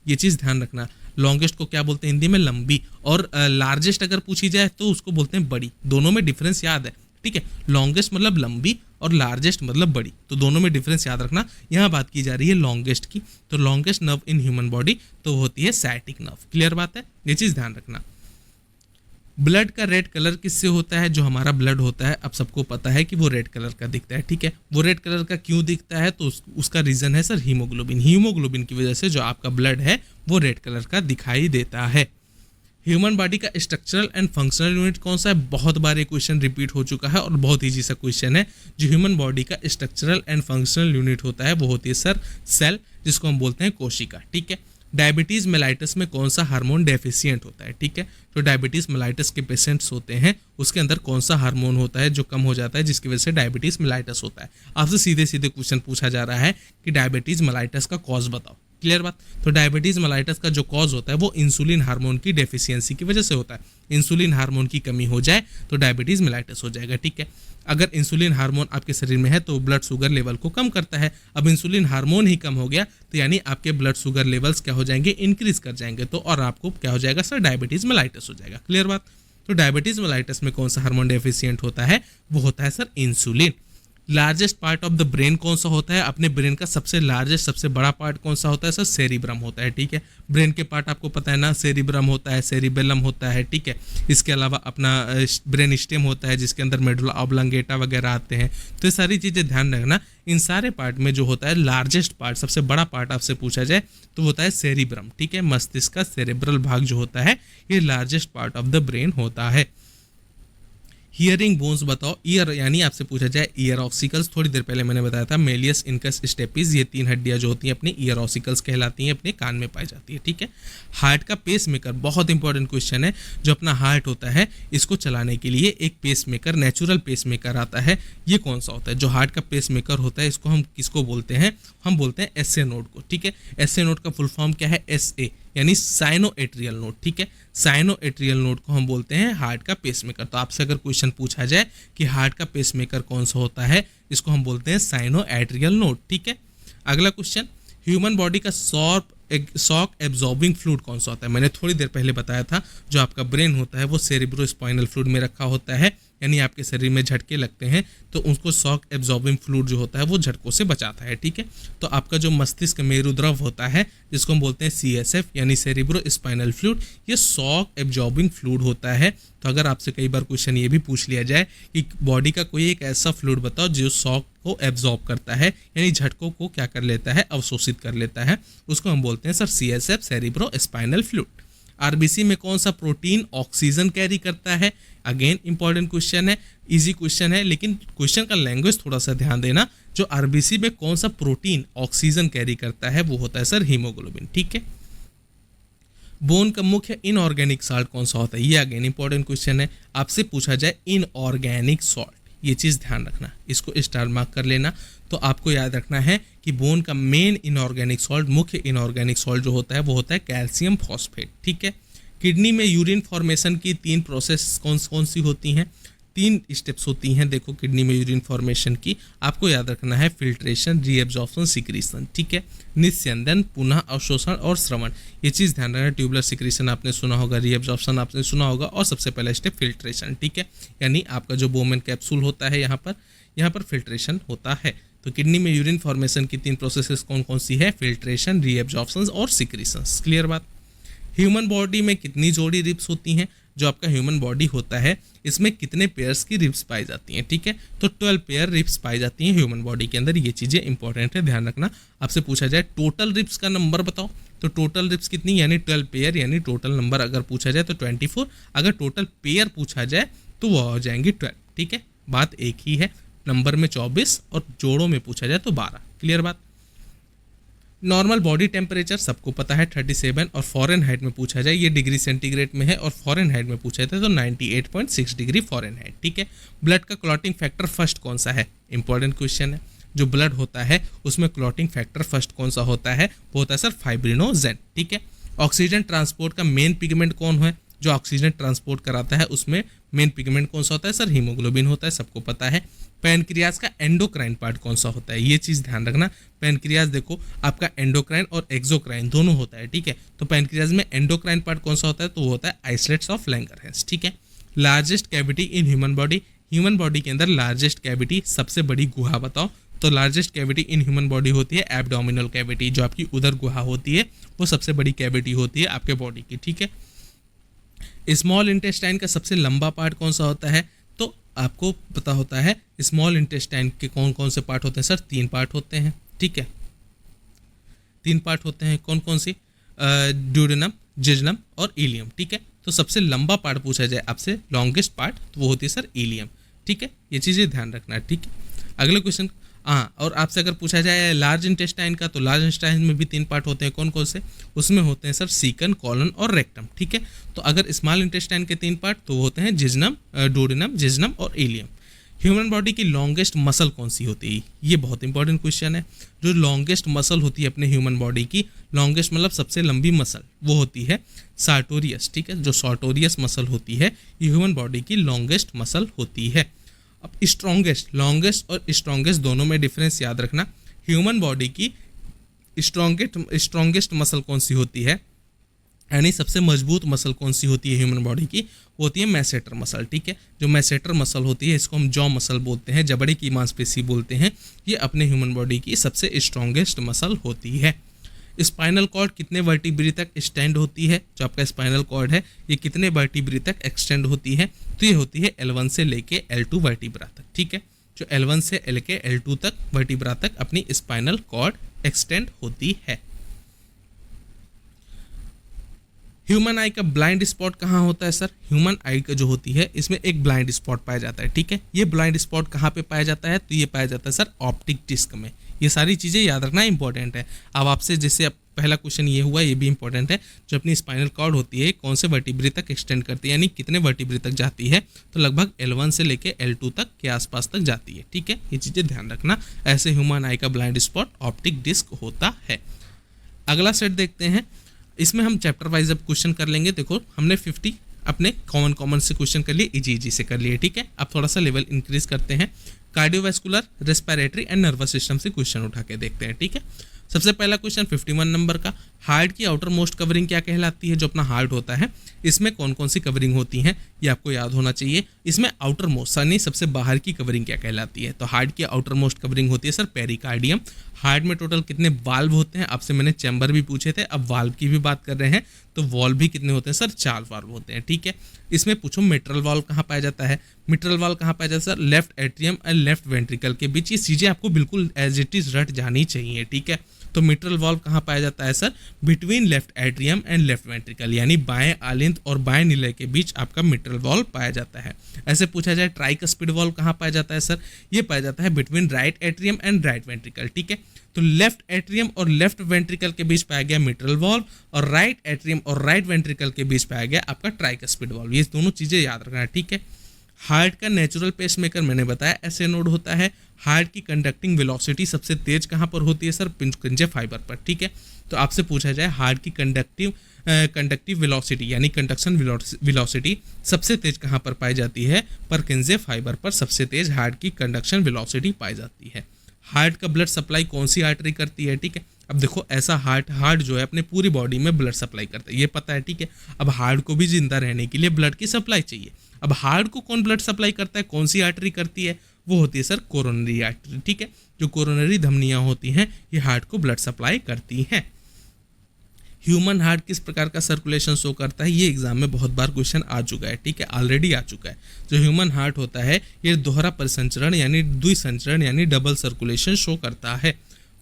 ये चीज़ ध्यान रखना। लॉन्गेस्ट को क्या बोलते हैं हिंदी में? लंबी। और लार्जेस्ट अगर पूछी जाए तो उसको बोलते हैं बड़ी। दोनों में डिफरेंस याद है, ठीक है। लॉन्गेस्ट मतलब लंबी और लार्जेस्ट मतलब बड़ी, तो दोनों में डिफरेंस याद रखना। यहाँ बात की जा रही है लॉन्गेस्ट की, तो longest nerve in human body तो होती है साइटिक नर्व। क्लियर बात है, ये चीज़ ध्यान रखना। ब्लड का रेड कलर किससे होता है? जो हमारा ब्लड होता है, अब सबको पता है कि वो रेड कलर का दिखता है, ठीक है। वो रेड कलर का क्यों दिखता है? तो उसका रीज़न है सर हीमोग्लोबिन। हीमोग्लोबिन की वजह से जो आपका ब्लड है वो रेड कलर का दिखाई देता है। ह्यूमन बॉडी का स्ट्रक्चरल एंड फंक्शनल यूनिट कौन सा है? बहुत बार ये क्वेश्चन रिपीट हो चुका है और बहुत ईजी सा क्वेश्चन है। जो ह्यूमन बॉडी का स्ट्रक्चरल एंड फंक्शनल यूनिट होता है वो होती है सर सेल, जिसको हम बोलते हैं कोशिका, ठीक है। डायबिटीज मेलाइटस में कौन सा हार्मोन डेफिशिएंट होता है? ठीक है, तो डायबिटीज मेलाइटस के पेशेंट्स होते हैं उसके अंदर कौन सा हार्मोन होता है जो कम हो जाता है, जिसकी वजह से डायबिटीज मेलाइटस होता है। आपसे सीधे सीधे क्वेश्चन पूछा जा रहा है कि डायबिटीज मेलाइटस का कॉज बताओ। क्लियर बात। तो डायबिटीज मेलाइटस का जो कॉज होता है वो इंसुलिन हार्मोन की डेफिशिएंसी की वजह से होता है। इंसुलिन हार्मोन की कमी हो जाए तो डायबिटीज मेलाइटस हो जाएगा, ठीक है। अगर इंसुलिन हार्मोन आपके शरीर में है तो ब्लड शुगर लेवल को कम करता है। अब इंसुलिन हार्मोन ही कम हो गया तो यानी आपके ब्लड शुगर लेवल्स क्या हो जाएंगे? इंक्रीज कर जाएंगे, तो और आपको क्या हो जाएगा सर? डायबिटीज मेलाइटस हो जाएगा। क्लियर बात। तो डायबिटीज मेलाइटस में कौन सा हार्मोन डेफिशिएंट होता है? वो होता है sir insulin. Largest part of the brain कौन सा होता है? अपने ब्रेन का सबसे लार्जेस्ट सबसे बड़ा पार्ट कौन सा होता है सर? सेरिब्रम होता है, ठीक है। ब्रेन के पार्ट आपको पता है ना, सेरिब्रम होता है, सेरिबेलम होता है, ठीक है। इसके अलावा अपना ब्रेन स्टेम होता है जिसके अंदर मेडुला ऑब्लांगेटा वगैरह आते हैं। तो ये सारी चीज़ें ध्यान रखना। इन सारे पार्ट में जो होता है लार्जेस्ट पार्ट, सबसे बड़ा पार्ट आपसे पूछा जाए तो होता है सेरिब्रम, ठीक है। मस्तिष्क का सेरेब्रल भाग जो होता है ये largest part of the brain होता है। हियरिंग बोन्स बताओ। ईयर यानी आपसे पूछा जाए ईयर ऑसिकल्स, थोड़ी देर पहले मैंने बताया था मेलियस, इनकस, स्टेपिस, ये 3 हड्डियां जो होती हैं अपनी ईयर ऑसिकल्स कहलाती हैं, अपने कान में पाई जाती है, ठीक है। हार्ट का पेस मेकर बहुत इंपॉर्टेंट क्वेश्चन है। जो अपना हार्ट होता है इसको चलाने के लिए एक pacemaker, natural pacemaker आता है, ये कौन सा होता है? जो हार्ट का पेस मेकर होता है इसको हम किसको बोलते हैं? हम बोलते हैं एसए नोड को, ठीक है। एसए नोड का फुल फॉर्म क्या है? एसए यानी साइनो एट्रियल नोड, ठीक है। साइनो एट्रियल नोड को हम बोलते हैं हार्ट का पेसमेकर। तो आपसे अगर क्वेश्चन पूछा जाए कि हार्ट का पेसमेकर कौन सा होता है, इसको हम बोलते हैं साइनो एट्रियल नोड, ठीक है। अगला क्वेश्चन, ह्यूमन बॉडी का शॉक एब्जॉर्बिंग फ्लूइड कौन सा होता है? मैंने थोड़ी देर पहले बताया था जो आपका ब्रेन होता है वो सेरिब्रो स्पाइनल फ्लूइड में रखा होता है, यानी आपके शरीर में झटके लगते हैं तो उसको शॉक एब्जॉर्बिंग फ्लूइड जो होता है वो झटकों से बचाता है, ठीक है। तो आपका जो मस्तिष्क मेरुद्रव होता है जिसको हम बोलते हैं CSF यानी सेरिब्रो स्पाइनल फ्लूइड, ये शॉक एब्जॉर्बिंग फ्लूइड होता है। तो अगर आपसे कई बार क्वेश्चन ये भी पूछ लिया जाए कि बॉडी का कोई एक ऐसा फ्लूइड बताओ जो शॉक को एब्जॉर्ब करता है, यानी झटकों को क्या कर लेता है? अवशोषित कर लेता है, उसको हम बोलते हैं sir CSF cerebro spinal fluid. RBC में कौन सा प्रोटीन ऑक्सीजन कैरी करता है? अगेन इंपॉर्टेंट क्वेश्चन है, इजी क्वेश्चन है, लेकिन क्वेश्चन का लैंग्वेज थोड़ा सा ध्यान देना। जो आरबीसी में कौन सा प्रोटीन ऑक्सीजन कैरी करता है वो होता है सर हीमोग्लोबिन, ठीक है। बोन का मुख्य इनऑर्गेनिक सॉल्ट कौन सा होता है? ये अगेन इंपॉर्टेंट क्वेश्चन है। आपसे पूछा जाए इनऑर्गेनिक सॉल्ट, ये चीज़ ध्यान रखना, इसको स्टार मार्क कर लेना। तो आपको याद रखना है कि बोन का मेन इनऑर्गेनिक सॉल्ट, मुख्य इनऑर्गेनिक सॉल्ट जो होता है वो होता है कैल्शियम फॉस्फेट, ठीक है। किडनी में यूरिन फॉर्मेशन की 3 प्रोसेस कौन सी होती हैं? 3 स्टेप्स होती हैं देखो किडनी में यूरिन फॉर्मेशन की। आपको याद रखना है फिल्ट्रेशन, रीएब्जॉर्प्शन, सिक्रीशन, ठीक है। निस्यंदन, पुनः अवशोषण और श्रवण, ये चीज़ ध्यान रखना। ट्यूबुलर सिक्रीशन आपने सुना होगा, रीएब्जॉर्प्शन आपने सुना होगा और सबसे पहला स्टेप फिल्ट्रेशन, ठीक है। यानी आपका जो बोमेन कैप्सूल होता है यहाँ पर फिल्ट्रेशन होता है। तो तो किडनी में यूरिन फॉर्मेशन की 3 प्रोसेसेस कौन कौन सी है? फिल्ट्रेशन, रीएब्जॉर्प्शन और सिक्रीशंस। क्लियर बात। ह्यूमन बॉडी में कितनी जोड़ी रिब्स होती हैं? जो आपका ह्यूमन बॉडी होता है इसमें कितने पेयर्स की रिब्स पाई जाती हैं? ठीक है, तो 12 पेयर रिब्स पाई जाती हैं ह्यूमन बॉडी के अंदर। ये चीज़ें इंपॉर्टेंट है, ध्यान रखना। आपसे पूछा जाए टोटल रिब्स का नंबर बताओ, तो टोटल रिब्स कितनी, यानी 12 पेयर, यानी टोटल नंबर अगर पूछा जाए तो 24। अगर टोटल पेयर पूछा जाए तो वो हो जाएंगी 12। ठीक है, बात एक ही है। नंबर में 24 और जोड़ों में पूछा जाए तो 12। क्लियर बात। नॉर्मल बॉडी टेम्परेचर सबको पता है 37, और फॉरेनहाइट में पूछा जाए, ये डिग्री सेंटीग्रेड में है, और फॉरेनहाइट में पूछा जाए तो 98.6 डिग्री फॉरेनहाइट। ठीक है, ब्लड का क्लॉटिंग फैक्टर फर्स्ट कौन सा है? इंपॉर्टेंट क्वेश्चन है। जो ब्लड होता है उसमें क्लॉटिंग फैक्टर फर्स्ट कौन सा होता है? वो होता है सर फाइब्रिनोजेन। ठीक है, ऑक्सीजन ट्रांसपोर्ट का मेन पिगमेंट कौन है? जो ऑक्सीजन ट्रांसपोर्ट कराता है उसमें मेन पिगमेंट कौन सा होता है? सर हीमोग्लोबिन होता है, सबको पता है। पैनक्रियाज का एंडोक्राइन पार्ट कौन सा होता है? ये चीज़ ध्यान रखना। पैनक्रियाज देखो आपका एंडोक्राइन और एक्सोक्राइन दोनों होता है। ठीक है, तो पैनक्रियाज में एंडोक्राइन पार्ट कौन सा होता है? तो वो होता है आइसलेट्स ऑफ लैंगरहैंस। ठीक है, largest cavity in human body, human body के अंदर लार्जेस्ट कैविटी, सबसे बड़ी गुहा बताओ, तो largest cavity in human body होती है एब्डोमिनल कैविटी, जो आपकी उदर गुहा होती है वो सबसे बड़ी कैविटी होती है आपके बॉडी की। ठीक है, स्मॉल इंटेस्टाइन का सबसे लंबा पार्ट कौन सा होता है? तो आपको पता होता है स्मॉल इंटेस्टाइन के कौन कौन से पार्ट होते हैं? सर 3 पार्ट होते हैं। ठीक है, 3 पार्ट होते हैं, कौन कौन सी? ड्यूडेनम, जिजनम और इलियम। ठीक है, तो सबसे लंबा पार्ट पूछा जाए आपसे, लॉन्गेस्ट पार्ट, तो वो होती है सर इलियम। ठीक है, ये चीज़ें ध्यान रखना है। ठीक है, अगले क्वेश्चन। हाँ, और आपसे अगर पूछा जाए लार्ज इंटेस्टाइन का, तो लार्ज इंटेस्टाइन में भी 3 पार्ट होते हैं, कौन कौन से? उसमें होते हैं सर सीकन, कॉलन और रेक्टम। ठीक है, तो अगर स्मॉल इंटेस्टाइन के 3 पार्ट तो वो होते हैं जिजनम, डोडेनम, जिजनम और इलियम। ह्यूमन बॉडी की लॉन्गेस्ट मसल कौन सी होती है? ये बहुत इंपॉर्टेंट क्वेश्चन है। जो लॉन्गेस्ट मसल होती है अपने ह्यूमन बॉडी की, लॉन्गेस्ट मतलब सबसे लंबी मसल, वो होती है सार्टोरियस। ठीक है, जो सार्टोरियस मसल होती है ये ह्यूमन बॉडी की लॉन्गेस्ट मसल होती है। अब स्ट्रॉन्गेस्ट, लॉन्गेस्ट और स्ट्रॉन्गेस्ट दोनों में डिफरेंस याद रखना। ह्यूमन बॉडी की स्ट्रॉन्गेस्ट मसल कौन सी होती है, यानी सबसे मजबूत मसल कौन सी होती है ह्यूमन बॉडी की? वो होती है मैसेटर मसल। ठीक है, जो मैसेटर मसल होती है इसको हम जॉ मसल बोलते हैं, जबड़े की मांसपेशी बोलते हैं। ये अपने ह्यूमन बॉडी की सबसे स्ट्रॉन्गेस्ट मसल होती है। स्पाइनल कॉर्ड कितने वर्टिब्री तक एक्सटेंड होती है? जो आपका स्पाइनल कॉर्ड है ये कितने वर्टिब्री तक एक्सटेंड होती है? तो ये होती है L1 से लेके L2 वर्टिब्रा तक। ठीक है, जो L1 से लेके L2 तक वर्टिब्रा तक अपनी स्पाइनल कॉर्ड एक्सटेंड होती है। ह्यूमन आई का ब्लाइंड स्पॉट कहाँ होता है? सर ह्यूमन आई का जो होती है इसमें एक ब्लाइंड स्पॉट पाया जाता है। ठीक है, ये ब्लाइंड स्पॉट कहाँ पे पाया जाता है? तो ये पाया जाता है सर ऑप्टिक डिस्क में। ये सारी चीज़ें याद रखना इंपॉर्टेंट है। अब आपसे जैसे अब पहला क्वेश्चन ये हुआ, ये भी इंपॉर्टेंट है। जो अपनी स्पाइनल कॉर्ड होती है कौन से वर्टिब्रे तक एक्सटेंड करती है, यानी कितने वर्टिब्रे तक जाती है? तो लगभग L1 से लेके L2 तक के आसपास तक जाती है। ठीक है, ये चीज़ें ध्यान रखना। ऐसे ह्यूमन आई का ब्लाइंड स्पॉट ऑप्टिक डिस्क होता है। अगला सेट देखते हैं, इसमें हम चैप्टर वाइज अब क्वेश्चन कर लेंगे। देखो हमने 50 अपने कॉमन से क्वेश्चन कर लिए, इजी से कर लिए। ठीक है, अब थोड़ा सा लेवल इंक्रीज करते हैं। Cardiovascular, respiratory and nervous system से क्वेश्चन उठा के देखते हैं। ठीक है, सबसे पहला क्वेश्चन 51 नंबर का, हार्ट की आउटर मोस्ट कवरिंग क्या कहलाती है? जो अपना हार्ट होता है इसमें कौन कौन सी कवरिंग होती हैं ये आपको याद होना चाहिए। इसमें आउटर मोस्ट यानी सबसे बाहर की कवरिंग क्या कहलाती है? तो हार्ट की आउटर मोस्ट कवरिंग होती है सर पेरिकार्डियम। हार्ट में टोटल कितने वाल्व होते हैं? आपसे मैंने चैम्बर भी पूछे थे, अब वाल्व की भी बात कर रहे हैं तो वाल्व भी कितने होते हैं? सर 4 वाल्व होते हैं। ठीक है, इसमें पूछो मिट्रल वाल्व कहाँ पाया जाता है? मिट्रल वाल्व कहाँ पाया जाता है? सर लेफ्ट एट्रियम और लेफ्ट वेंट्रिकल के बीच। ये चीज़ें आपको बिल्कुल एज इट इज रट जानी चाहिए। ठीक है, तो मिट्रल वाल्व कहाँ पाया जाता है? Sir between left atrium and left ventricle, यानी बाएं आलिंद और बाएं निलय के बीच आपका मिट्रल वाल्व पाया जाता है। ऐसे पूछा जाए ट्राइकस्पिड वाल्व कहाँ पाया जाता है? सर ये पाया जाता है between right atrium and right ventricle. ठीक है, तो लेफ्ट एट्रियम और लेफ्ट वेंट्रिकल के बीच पाया गया मिट्रल वाल्व, और राइट एट्रियम और राइट वेंट्रिकल के बीच पाया गया आपका ट्राइकस्पिड वाल्व। ये दोनों चीजें याद रखना है। ठीक है, हार्ट का नेचुरल पेसमेकर मैंने बताया ऐसे नोड होता है। हार्ट की कंडक्टिंग वेलोसिटी सबसे तेज कहाँ पर होती है? सर पिंजकुंजे फाइबर पर। ठीक है, तो आपसे पूछा जाए हार्ट की कंडक्टिव वेलोसिटी यानी कंडक्शन वेलोसिटी सबसे तेज कहाँ पर पाई जाती है? परकिंजे फाइबर पर सबसे तेज हार्ट की कंडक्शन वेलोसिटी पाई जाती है। हार्ट का ब्लड सप्लाई कौन सी आर्टरी करती है? ठीक है, अब देखो ऐसा हार्ट जो है अपने पूरी बॉडी में ब्लड सप्लाई करता है, ये पता है। ठीक है, अब हार्ट को भी जिंदा रहने के लिए ब्लड की सप्लाई चाहिए। अब हार्ट को कौन ब्लड सप्लाई करता है, कौन सी आर्टरी करती है? वो होती है सर कोरोनरी आर्टरी। ठीक है, जो कोरोनरी धमनियाँ होती हैं ये हार्ट को ब्लड सप्लाई करती हैं। ह्यूमन हार्ट किस प्रकार का सर्कुलेशन शो करता है, ये एग्जाम में बहुत बार क्वेश्चन आ चुका है, ठीक है, ऑलरेडी आ चुका है। जो ह्यूमन हार्ट होता है ये दोहरा परिसंचरण यानी द्विसंचरण यानी डबल सर्कुलेशन शो करता है।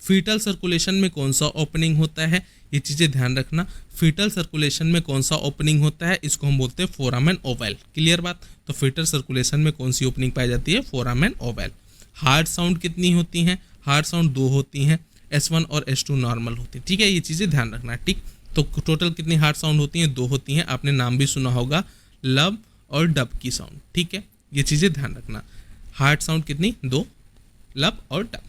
फीटल सर्कुलेशन में कौन सा ओपनिंग होता है, ये चीज़ें ध्यान रखना। फीटल सर्कुलेशन में कौन सा ओपनिंग होता है, इसको हम बोलते हैं फोरामेन ओवल। क्लियर बात। तो फीटल सर्कुलेशन में कौन सी ओपनिंग पाई जाती है, फोरामेन ओवल। हार्ट साउंड कितनी होती हैं, हार्ट साउंड 2 होती हैं, S1 और S2 नॉर्मल होती है, ठीक है, ये चीज़ें ध्यान रखना है, ठीक। तो टोटल कितनी हार्ट साउंड होती हैं, 2 होती हैं। आपने नाम भी सुना होगा लब और डब की साउंड, ठीक है, ये चीज़ें ध्यान रखना। हार्ट साउंड कितनी, 2, लब और डब।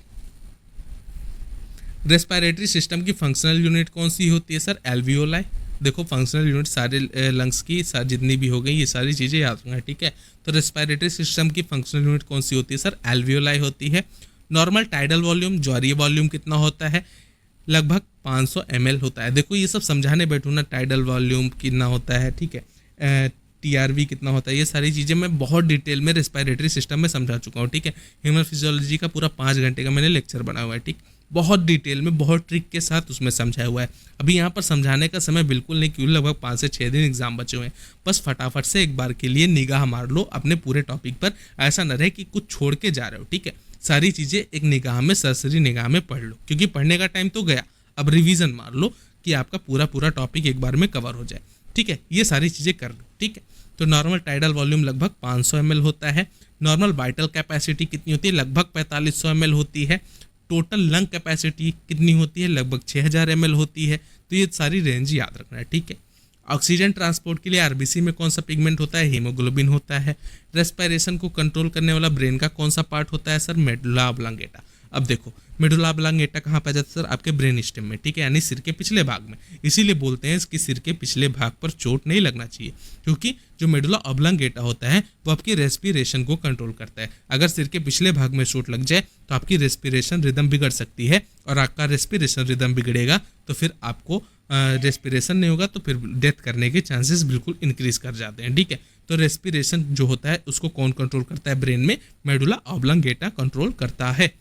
रेस्पिरेटरी सिस्टम की फंक्शनल यूनिट कौन सी होती है सर, एल्वियोलाई। देखो फंक्शनल यूनिट सारे लंग्स की जितनी भी हो गई ये सारी चीज़ें याद रखना, ठीक है। तो रेस्पिरेटरी सिस्टम की फंक्शनल यूनिट कौन सी होती है सर, एल्वियोलाई होती है। नॉर्मल टाइडल वॉल्यूम, ज्वारीय वॉल्यूम कितना होता है, लगभग 500 ml होता है। देखो ये सब समझाने बैठूँ ना, टाइडल वॉल्यूम कितना होता है, ठीक है, TRV कितना होता है, ये सारी चीज़ें मैं बहुत डिटेल में रेस्पिरेटरी सिस्टम में समझा चुका हूँ, ठीक है। ह्यूमन फिजियोलॉजी का पूरा 5 घंटे का मैंने लेक्चर बनाया हुआ है, ठीक, बहुत डिटेल में बहुत ट्रिक के साथ उसमें समझाया हुआ है। अभी यहाँ पर समझाने का समय बिल्कुल नहीं, क्यों, लगभग 5 से 6 दिन एग्जाम बचे हुए हैं। बस फटाफट से एक बार के लिए निगाह मार लो अपने पूरे टॉपिक पर, ऐसा न रहे कि कुछ छोड़ के जा रहे हो, ठीक है। सारी चीज़ें एक निगाह में, सरसरी निगाह में पढ़ लो, क्योंकि पढ़ने का टाइम तो गया, अब रिवीजन मार लो कि आपका पूरा टॉपिक एक बार में कवर हो जाए, ठीक है। ये सारी चीज़ें कर लो, ठीक है। तो नॉर्मल टाइडल वॉल्यूम लगभग 500 ml होता है। नॉर्मल वाइटल कैपेसिटी कितनी होती है, लगभग 4500 ml होती है। टोटल लंग कैपेसिटी कितनी होती है, लगभग 6000 ml होती है। तो ये सारी रेंज याद रखना है, ठीक है। ऑक्सीजन ट्रांसपोर्ट के लिए आरबीसी में कौन सा पिगमेंट होता है, हीमोग्लोबिन होता है। रेस्पिरेशन को कंट्रोल करने वाला ब्रेन का कौन सा पार्ट होता है सर, मेडुला ऑब्लांगेटा। अब देखो मेडुला ऑब्लांगेटा कहाँ पाया जाता है सर, आपके ब्रेन स्टेम में, ठीक है, यानी सिर के पिछले भाग में। इसीलिए बोलते हैं कि सिर के पिछले भाग पर चोट नहीं लगना चाहिए, क्योंकि जो मेडुला ऑब्लांगेटा होता है वो आपकी रेस्पिरेशन को कंट्रोल करता है। अगर सिर के पिछले भाग में चोट लग जाए तो आपकी रेस्पिरेशन रिदम बिगड़ सकती है, और आपका रेस्पिरेशन रिदम बिगड़ेगा तो फिर आपको रेस्पिरेशन नहीं होगा, तो फिर डेथ करने के चांसेस बिल्कुल इंक्रीज कर जाते हैं, ठीक है। तो रेस्पिरेशन जो होता है उसको कौन कंट्रोल करता है, ब्रेन में मेडुला ऑब्लांगेटा कंट्रोल करता है।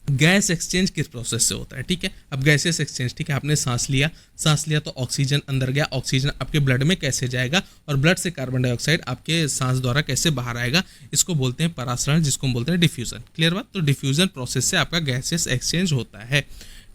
गैस एक्सचेंज किस प्रोसेस से होता है, ठीक है। अब गैसेस एक्सचेंज, ठीक है, आपने सांस लिया तो ऑक्सीजन अंदर गया, ऑक्सीजन आपके ब्लड में कैसे जाएगा, और ब्लड से कार्बन डाइऑक्साइड आपके सांस द्वारा कैसे बाहर आएगा, इसको बोलते हैं परासरण, जिसको हम बोलते हैं डिफ्यूजन। क्लियर बात। तो डिफ्यूजन प्रोसेस से आपका गैसेस एक्सचेंज होता है।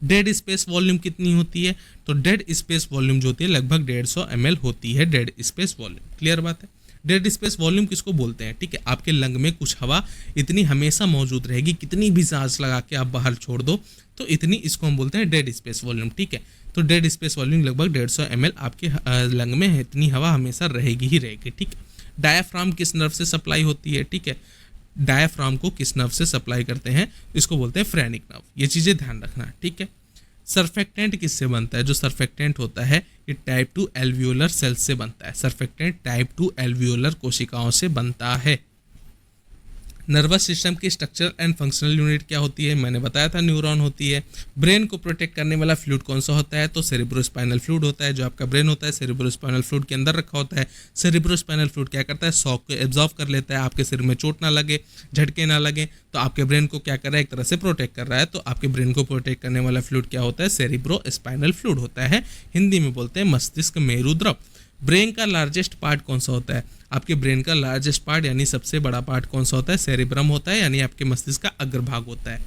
डेड स्पेस वॉल्यूम कितनी होती है, तो डेड स्पेस वॉल्यूम जो होती है लगभग 150 ml होती है, डेड स्पेस वॉल्यूम। क्लियर बात है। डेड स्पेस वॉल्यूम किसको बोलते हैं, ठीक है, आपके लंग में कुछ हवा इतनी हमेशा मौजूद रहेगी, कितनी भी सांस लगा के आप बाहर छोड़ दो तो इतनी, इसको हम बोलते हैं डेड स्पेस वॉल्यूम, ठीक है। तो डेड स्पेस वॉल्यूम लगभग 150 ml आपके लंग में है, इतनी हवा हमेशा रहेगी ही रहेगी, ठीक है। डायाफ्राम किस नर्व से सप्लाई होती है, ठीक है, डायाफ्राम को किस नर्व से सप्लाई करते हैं, इसको बोलते हैं फ्रेनिक नर्व। ये चीज़ें ध्यान रखना है, ठीक है। सर्फेक्टेंट किससे बनता है, जो सर्फेक्टेंट होता है ये टाइप 2 एल्वियोलर सेल्स से बनता है। सर्फेक्टेंट टाइप 2 एल्वियोलर कोशिकाओं से बनता है। नर्वस सिस्टम की स्ट्रक्चर एंड फंक्शनल यूनिट क्या होती है, मैंने बताया था न्यूरॉन होती है। ब्रेन को प्रोटेक्ट करने वाला फ्लूइड कौन सा होता है, तो सेरेब्रोस्पाइनल फ्लूइड होता है। जो आपका ब्रेन होता है सेरेब्रोस्पाइनल फ्लूइड के अंदर रखा होता है। सेरेब्रोस्पाइनल फ्लूइड क्या करता है, शॉक को एब्जॉर्व कर लेता है, आपके सिर में चोट ना लगे, झटके ना लगे, तो आपके ब्रेन को क्या कर रहा है, एक तरह से प्रोटेक्ट कर रहा है। तो आपके ब्रेन को प्रोटेक्ट करने वाला फ्लूइड क्या होता है, सेरेब्रोस्पाइनल फ्लूइड होता है। हिंदी में बोलते हैं मस्तिष्क मेरुद्रव। ब्रेन का लार्जेस्ट पार्ट कौन सा होता है, आपके ब्रेन का लार्जेस्ट पार्ट यानी सबसे बड़ा पार्ट कौन सा होता है, सेरेब्रम होता है, यानी आपके मस्तिष्क का अग्रभाग होता है।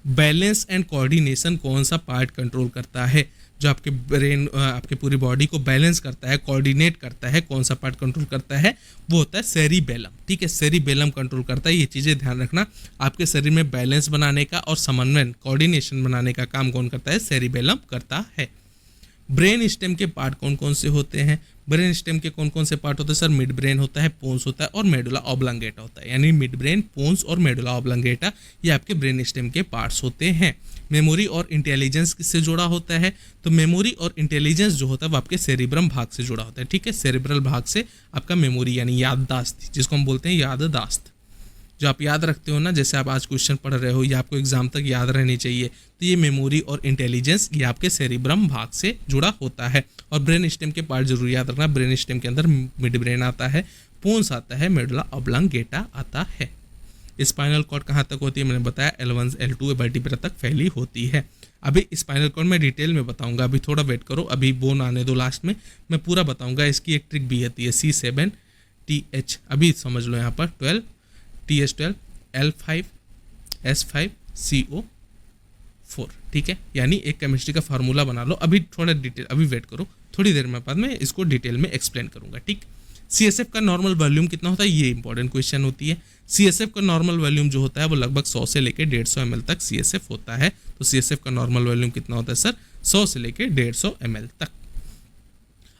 बैलेंस एंड कोऑर्डिनेशन कौन सा पार्ट कंट्रोल करता है, जो आपके ब्रेन आपके पूरी बॉडी को बैलेंस करता है, कोऑर्डिनेट करता है, कौन सा पार्ट कंट्रोल करता है, वो होता है सेरिबेलम, ठीक है। सेरिबेलम कंट्रोल करता है। ये चीज़ें ध्यान रखना, आपके शरीर में बैलेंस बनाने का और समन्वय कोऑर्डिनेशन बनाने का काम कौन करता है, सेरिबेलम करता है। ब्रेन स्टेम के पार्ट कौन कौन से होते हैं, ब्रेन स्टेम के कौन कौन से पार्ट होते हैं सर, मिड ब्रेन होता है, पोन्स होता है और मेडुला ऑब्लांगेटा होता है। यानी मिड ब्रेन, पोन्स और मेडुला ऑब्लांगेटा ये आपके ब्रेन स्टेम के पार्ट्स होते हैं। मेमोरी और इंटेलिजेंस किससे जुड़ा होता है, तो मेमोरी और इंटेलिजेंस जो होता है वो आपके सेरिब्रम भाग से जुड़ा होता है, ठीक है। सेरिब्रल भाग से आपका मेमोरी यानी याददाश्त, जिसको हम बोलते हैं याददाश्त, जो आप याद रखते हो ना, जैसे आप आज क्वेश्चन पढ़ रहे हो, ये आपको एग्जाम तक याद रहनी चाहिए, तो ये मेमोरी और इंटेलिजेंस ये आपके सेरिब्रम भाग से जुड़ा होता है। और ब्रेन स्टेम के पार्ट जरूर याद रखना, ब्रेन स्टेम के अंदर मिड ब्रेन आता है, पोन्स आता है, मेडुला ऑब्लांगेटा आता है। स्पाइनल कॉर्ड कहाँ तक होती है, मैंने बताया L1 L2 वर्टिब्रा तक फैली होती है। अभी स्पाइनल कॉर्ड में डिटेल में बताऊंगा, अभी थोड़ा वेट करो, अभी बोन आने दो लास्ट में, मैं पूरा बताऊंगा। इसकी एक ट्रिक भी आती है C7TH, अभी समझ लो यहाँ पर 12 TH12 L5 S5 CO4, ठीक है। यानी एक केमिस्ट्री का फार्मूला बना लो। अभी थोड़ा डिटेल, अभी वेट करो, थोड़ी देर में बाद में इसको डिटेल में एक्सप्लेन करूंगा, ठीक। CSF का नॉर्मल वॉल्यूम कितना होता है, ये इंपॉर्टेंट क्वेश्चन होती है। CSF का नॉर्मल वॉल्यूम जो होता है वो लगभग 100 से लेकर 150 ml तक CSF होता है। तो CSF का नॉर्मल वॉल्यूम कितना होता है सर, 100 से लेकर 150 ml तक।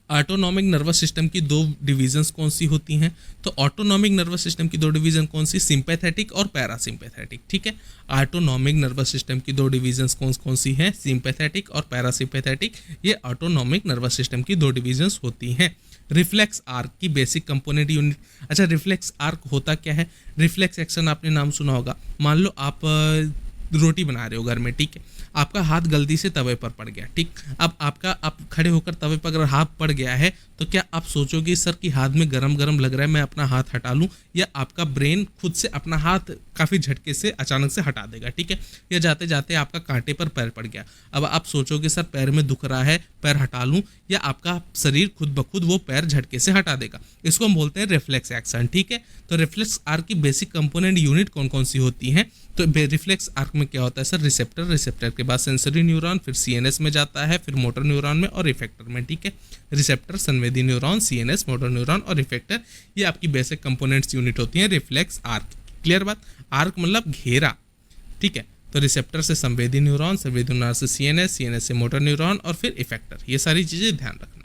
ऑटोनॉमिक नर्वस सिस्टम की दो डिवीजन्स कौन सी होती हैं, तो ऑटोनॉमिक नर्वस सिस्टम की दो डिवीजन कौन सी, सिंपैथेटिक और पैरासिम्पैथेटिक, ठीक है। ऑटोनॉमिक नर्वस सिस्टम की दो डिवीजन्स कौन सी हैं, सिंपैथेटिक और पैरासिम्पैथेटिक, ये ऑटोनॉमिक नर्वस सिस्टम की दो डिवीजन्स होती हैं। रिफ्लेक्स आर्क की बेसिक कंपोनेंट यूनिट, अच्छा रिफ्लेक्स आर्क होता क्या है, रिफ्लेक्स एक्शन आपने नाम सुना होगा। मान लो आप रोटी बना रहे हो घर में, ठीक है, आपका हाथ गलती से तवे पर पड़ गया, ठीक। अब आप खड़े होकर तवे पर अगर हाथ पड़ गया है तो क्या आप सोचोगे सर कि हाथ में गरम गरम लग रहा है, मैं अपना हाथ हटा लूं, या आपका ब्रेन खुद से अपना हाथ काफ़ी झटके से अचानक से हटा देगा, ठीक है। या जाते जाते आपका कांटे पर पैर पड़ गया, अब आप सोचोगे सर पैर में दुख रहा है, पैर हटा लूं, या आपका शरीर खुद ब खुद वो पैर झटके से हटा देगा। इसको हम बोलते हैं रिफ्लेक्स एक्शन, ठीक है। तो रिफ्लेक्स आर्क की बेसिक कंपोनेंट यूनिट कौन कौन सी होती हैं, तो रिफ्लेक्स आर्क में क्या होता है सर, रिसेप्टर के बाद सेंसरी न्यूरॉन, फिर CNS में जाता है, फिर मोटर न्यूरॉन में और इफेक्टर में, ठीक है। रिसेप्टर, संवेदी न्यूरॉन, CNS, मोटर न्यूरॉन और इफेक्टर, ये आपकी बेसिक कंपोनेंट्स यूनिट होती हैं रिफ्लेक्स आर्क। क्लियर बात, आर्क मतलब घेरा, ठीक है। तो रिसेप्टर से संवेदी न्यूरॉन, संवेदी न्यूरॉन से CNS से मोटर न्यूरॉन और फिर इफेक्टर, ये सारी चीजें ध्यान रखना।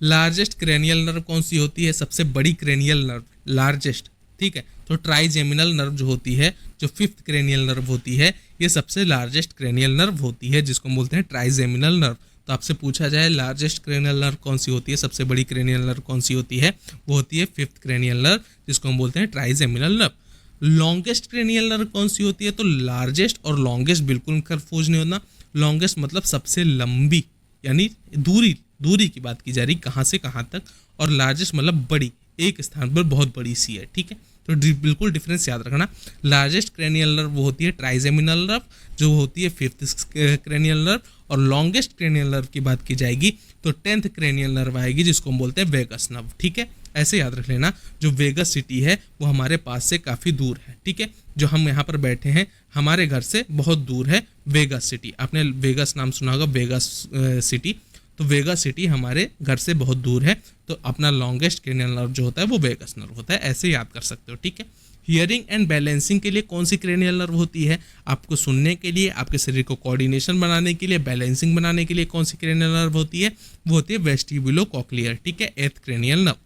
लार्जेस्ट क्रेनियल नर्व कौन सी होती है, सबसे बड़ी क्रेनियल नर्व, लार्जेस्ट, ठीक है। तो ट्राइजेमिनल नर्व जो होती है, जो 5th क्रेनियल नर्व होती है, ये सबसे लार्जेस्ट क्रेनियल नर्व होती है, जिसको बोलते हैं ट्राइजेमिनल नर्व। तो आपसे पूछा जाए लार्जेस्ट क्रेनियल नर्व कौन सी होती है, सबसे बड़ी क्रेनियल नर्व कौन सी होती है, वो होती है 5th क्रेनियल नर्व, जिसको हम बोलते हैं trigeminal nerve. Longest cranial nerve कौन सी होती है, तो लार्जेस्ट और लॉन्गेस्ट बिल्कुल कंफ्यूज नहीं होना। लॉन्गेस्ट मतलब सबसे लंबी, यानी दूरी की बात की जा रही, कहाँ से कहाँ तक, और लार्जेस्ट मतलब बड़ी, एक स्थान पर बहुत बड़ी सी है, ठीक है। तो बिल्कुल डिफरेंस याद रखना। लार्जेस्ट क्रेनियल नर्व वो होती है ट्राइजेमिनल नर्व, जो होती है 5th क्रेनियल नर्व, और लॉन्गेस्ट क्रेनियल नर्व की बात की जाएगी तो 10th क्रेनियल नर्व आएगी, जिसको हम बोलते हैं वेगस नर्व, ठीक है। ऐसे याद रख लेना, जो वेगस सिटी है वो हमारे पास से काफ़ी दूर है, ठीक है। जो हम यहाँ पर बैठे हैं हमारे घर से बहुत दूर है वेगस सिटी, आपने वेगस नाम सुना होगा, वेगस सिटी, तो वेगस सिटी हमारे घर से बहुत दूर है, तो अपना लॉन्गेस्ट क्रेनियल नर्व जो होता है वो वेगस नर्व होता है, ऐसे याद कर सकते हो, ठीक है। हियरिंग एंड बैलेंसिंग के लिए कौन सी क्रेनियल नर्व होती है, आपको सुनने के लिए, आपके शरीर को कोऑर्डिनेशन बनाने के लिए, बैलेंसिंग बनाने के लिए कौन सी क्रेनियल नर्व होती है, वो होती है वेस्टिबुलो कॉक्लियर, ठीक है, 8th cranial nerve.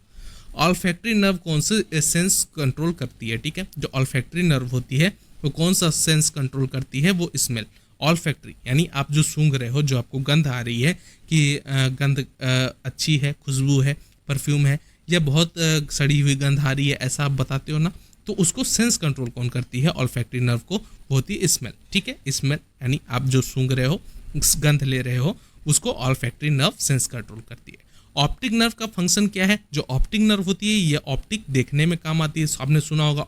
Olfactory nerve कौन से सेंस कंट्रोल करती है, ठीक है। जो ऑल्फैक्टरी नर्व होती है वो कौन सा सेंस कंट्रोल करती है, वो स्मेल। ऑल्फैक्टरी यानी आप जो सूंघ रहे हो, जो आपको गंध आ रही है कि गंध अच्छी है, खुशबू है, परफ्यूम है, या बहुत सड़ी हुई गंध आ रही है, ऐसा आप बताते हो ना, तो उसको सेंस कंट्रोल कौन करती है, ऑल्फैक्टरी नर्व को होती है स्मेल, ठीक है। स्मेल यानी आप जो सूंघ रहे हो, गंध ले रहे हो, उसको ऑल्फैक्टरी नर्व सेंस कंट्रोल करती है। ऑप्टिक नर्व का फंक्शन क्या है, जो ऑप्टिक नर्व होती है ये ऑप्टिक देखने में काम आती है, आपने सुना होगा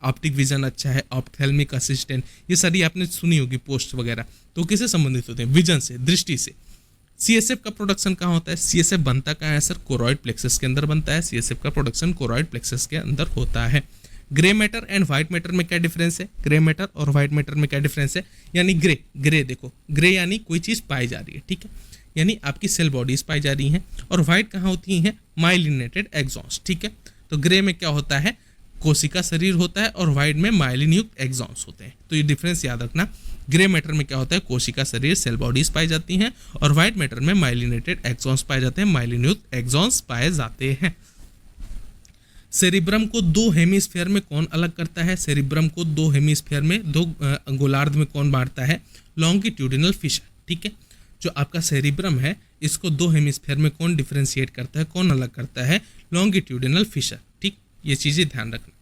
ऑप्टिक विजन अच्छा है, ऑप्थेल्मिक असिस्टेंट, ये सारी आपने सुनी होगी पोस्ट वगैरह, तो किससे संबंधित होते हैं, विजन से, दृष्टि से। CSF का प्रोडक्शन कहाँ होता है, CSF बनता कहाँ है सर, कोरॉइड प्लेक्सस के अंदर बनता है, CSF का प्रोडक्शन कोरॉइड प्लेक्सस के अंदर होता है। Grey matter and white matter में क्या डिफरेंस है, ग्रे मैटर और व्हाइट मैटर में क्या डिफरेंस है, यानी ग्रे देखो, ग्रे यानी कोई चीज़ पाई जा रही है, ठीक है, यानी आपकी सेल बॉडीज पाई जा रही हैं, और व्हाइट कहाँ होती हैं, माइलिनेटेड एक्सॉन्स, ठीक है। तो ग्रे में क्या होता है, कोशिका शरीर होता है, और व्हाइट में माइलिन युक्त एक्सॉन्स होते हैं, तो ये डिफरेंस याद रखना। ग्रे मैटर में क्या होता है, कोशिका शरीर सेल बॉडीज पाई जाती हैं, और व्हाइट मैटर में माइलिनेटेड एक्सॉन्स पाए जाते हैं, माइलिन युक्त एक्सॉन्स पाए जाते हैं। सेरिब्रम को दो हेमिस्फीयर में कौन अलग करता है, सेरिब्रम को दो हेमिस्फीयर में, दो गोलार्ध में कौन बांटता है, लॉन्गिट्यूडिनल फिशर, ठीक है। जो आपका सेरिब्रम है इसको दो हेमिस्फीयर में कौन डिफरेंशिएट करता है, कौन अलग करता है, लॉन्गिट्यूडिनल फिशर, ठीक, ये चीज़ें ध्यान रखना।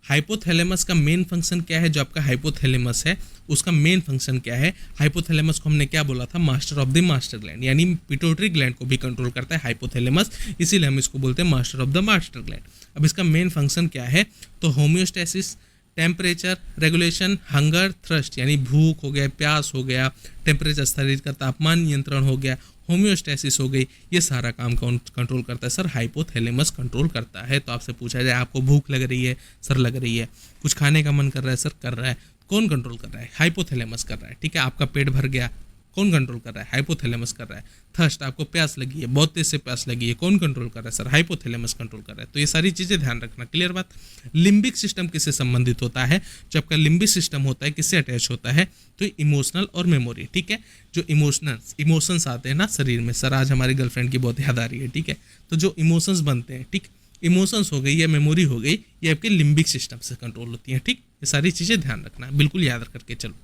हाइपोथैलेमस का मेन फंक्शन क्या है, जो आपका हाइपोथैलेमस है उसका मेन फंक्शन क्या है, हाइपोथैलेमस को हमने क्या बोला था, master of the master gland, यानी पिट्यूटरी ग्लैंड को भी कंट्रोल करता है हाइपोथैलेमस, इसीलिए हम इसको बोलते हैं master of the master gland. अब इसका मेन फंक्शन क्या है, तो homeostasis, temperature regulation, hunger thrust यानी भूख हो गया, प्यास हो गया, टेम्परेचर शरीर का तापमान नियंत्रण हो गया, होम्योस्टेसिस हो गई, ये सारा काम कौन कंट्रोल करता है सर, हाइपोथैलेमस कंट्रोल करता है। तो आपसे पूछा जाए आपको भूख लग रही है सर, लग रही है, कुछ खाने का मन कर रहा है सर, कर रहा है, कौन कंट्रोल कर रहा है, हाइपोथैलेमस कर रहा है, ठीक है। आपका पेट भर गया, कौन कंट्रोल कर रहा है, हाइपोथैलेमस कर रहा है। थर्स्ट, आपको प्यास लगी है, बहुत तेज से प्यास लगी है, कौन कंट्रोल कर रहा है सर, हाइपोथैलेमस कंट्रोल कर रहा है। तो ये सारी चीजें ध्यान रखना, क्लियर बात। लिम्बिक सिस्टम किससे संबंधित होता है, जो आपका लिम्बिक सिस्टम होता है किससे अटैच होता है, तो इमोशनल और मेमोरी, ठीक है। जो इमोशंस आते हैं ना शरीर में, सर आज हमारी गर्लफ्रेंड की बहुत याद आ रही है, ठीक है, तो जो इमोशंस बनते हैं, ठीक, इमोशंस हो गई या मेमोरी हो गई, ये आपके लिम्बिक सिस्टम से कंट्रोल होती है, ठीक। ये सारी चीजें ध्यान रखना, बिल्कुल याद करके चलो।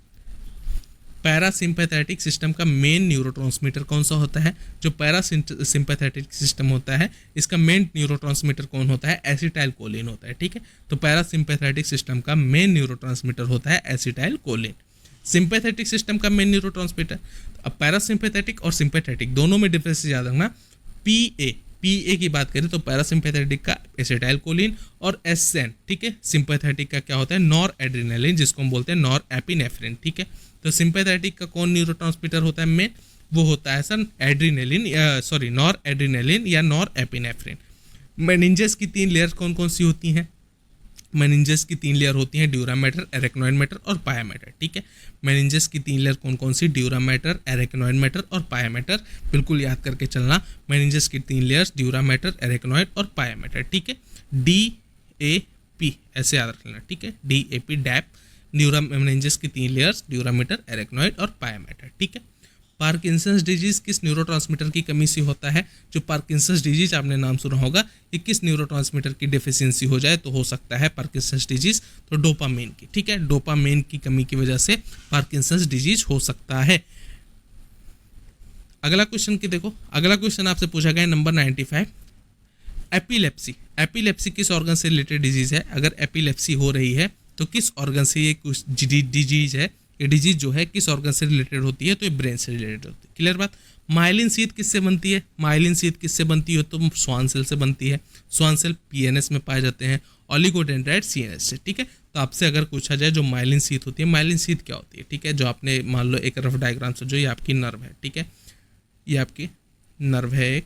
पैरासिम्पैथेटिक सिस्टम का मेन न्यूरोट्रांसमीटर कौन सा होता है, जो पैरासिम्पैथेटिक सिस्टम होता है इसका मेन न्यूरोट्रांसमीटर कौन होता है, एसिटाइल कोलिन होता है, ठीक है। तो पैरासिम्पैथेटिक सिस्टम का मेन न्यूरोट्रांसमीटर होता है एसिटाइल कोलिन। सिंपैथेटिक सिस्टम का मेन न्यूरोट्रांसमीटर, अब पैरासिम्पैथेटिक और सिंपैथेटिक दोनों में डिफरेंस याद रखना। पीए की बात करें तो पैरासिम्पैथेटिक का एसिटाइल कोलिन और एसएन, ठीक है। सिंपैथेटिक का क्या होता है, नॉर एड्रेनालिन, जिसको हम बोलते हैं नॉर एपिनेफ्रिन, ठीक है। तो सिंपैथेटिक का कौन न्यूरोट्रांसमीटर होता है मेन, वो होता है sir adrenaline, sorry nor adrenaline या नॉर एपिनेफ्रिन। मेनिंजेस की 3 लेयर्स कौन कौन सी होती हैं, मेनिंजेस की 3 लेयर होती हैं, ड्यूरा मैटर, एरेक्नॉइड मैटर और पाया मैटर, ठीक है। मेनिंजेस की 3 लेयर कौन कौन सी, ड्यूरा मैटर, एरेक्नॉइड मैटर और पाया मैटर, बिल्कुल याद करके चलना। मेनिंजेस की 3 लेयर्स, ड्यूरा मैटर, एरेक्नॉइड और पाया मैटर, ठीक है। DAP ऐसे याद रख लेना, ठीक है, DAP डैप, न्यूरा मेनिंजेस की 3 लेयर्स, ड्यूरा मैटर, एरेक्नॉइड और पाया मैटर, ठीक है। पार्किंसंस डिजीज किस न्यूरोट्रांसमीटर की कमी से होता है, जो पार्किंसंस डिजीज आपने नाम सुना होगा, ये किस न्यूरोट्रांसमीटर की डेफिशिएंसी हो जाए तो हो सकता है पार्किंसंस डिजीज, तो डोपामाइन की, ठीक है। डोपामाइन की कमी की वजह से पार्किंसंस डिजीज हो सकता है। अगला क्वेश्चन की देखो, अगला क्वेश्चन आपसे पूछा गया नंबर 95, एपिलेप्सी। एपिलेप्सी किस ऑर्गन से रिलेटेड डिजीज है, अगर एपिलेप्सी हो रही है तो किस ऑर्गन से ये कुछ डिजीज है, ये डिजीज जो है किस ऑर्गन से रिलेटेड होती है, तो ये ब्रेन से रिलेटेड होती है, क्लियर बात। माइलिन शीथ किससे बनती है, माइलिन शीथ किससे बनती है, तो स्वान सेल से बनती है। स्वान सेल पीएनएस में पाए जाते हैं, ओलिगोडेंड्राइट सीएनएस से, ठीक है। तो आपसे अगर पूछा जाए जो माइलिन शीथ होती है, माइलिन शीथ क्या होती है, ठीक है, जो आपने मान लो एक रफ डायग्राम से, जो ये आपकी नर्व है, ठीक है, ये आपकी नर्व है एक,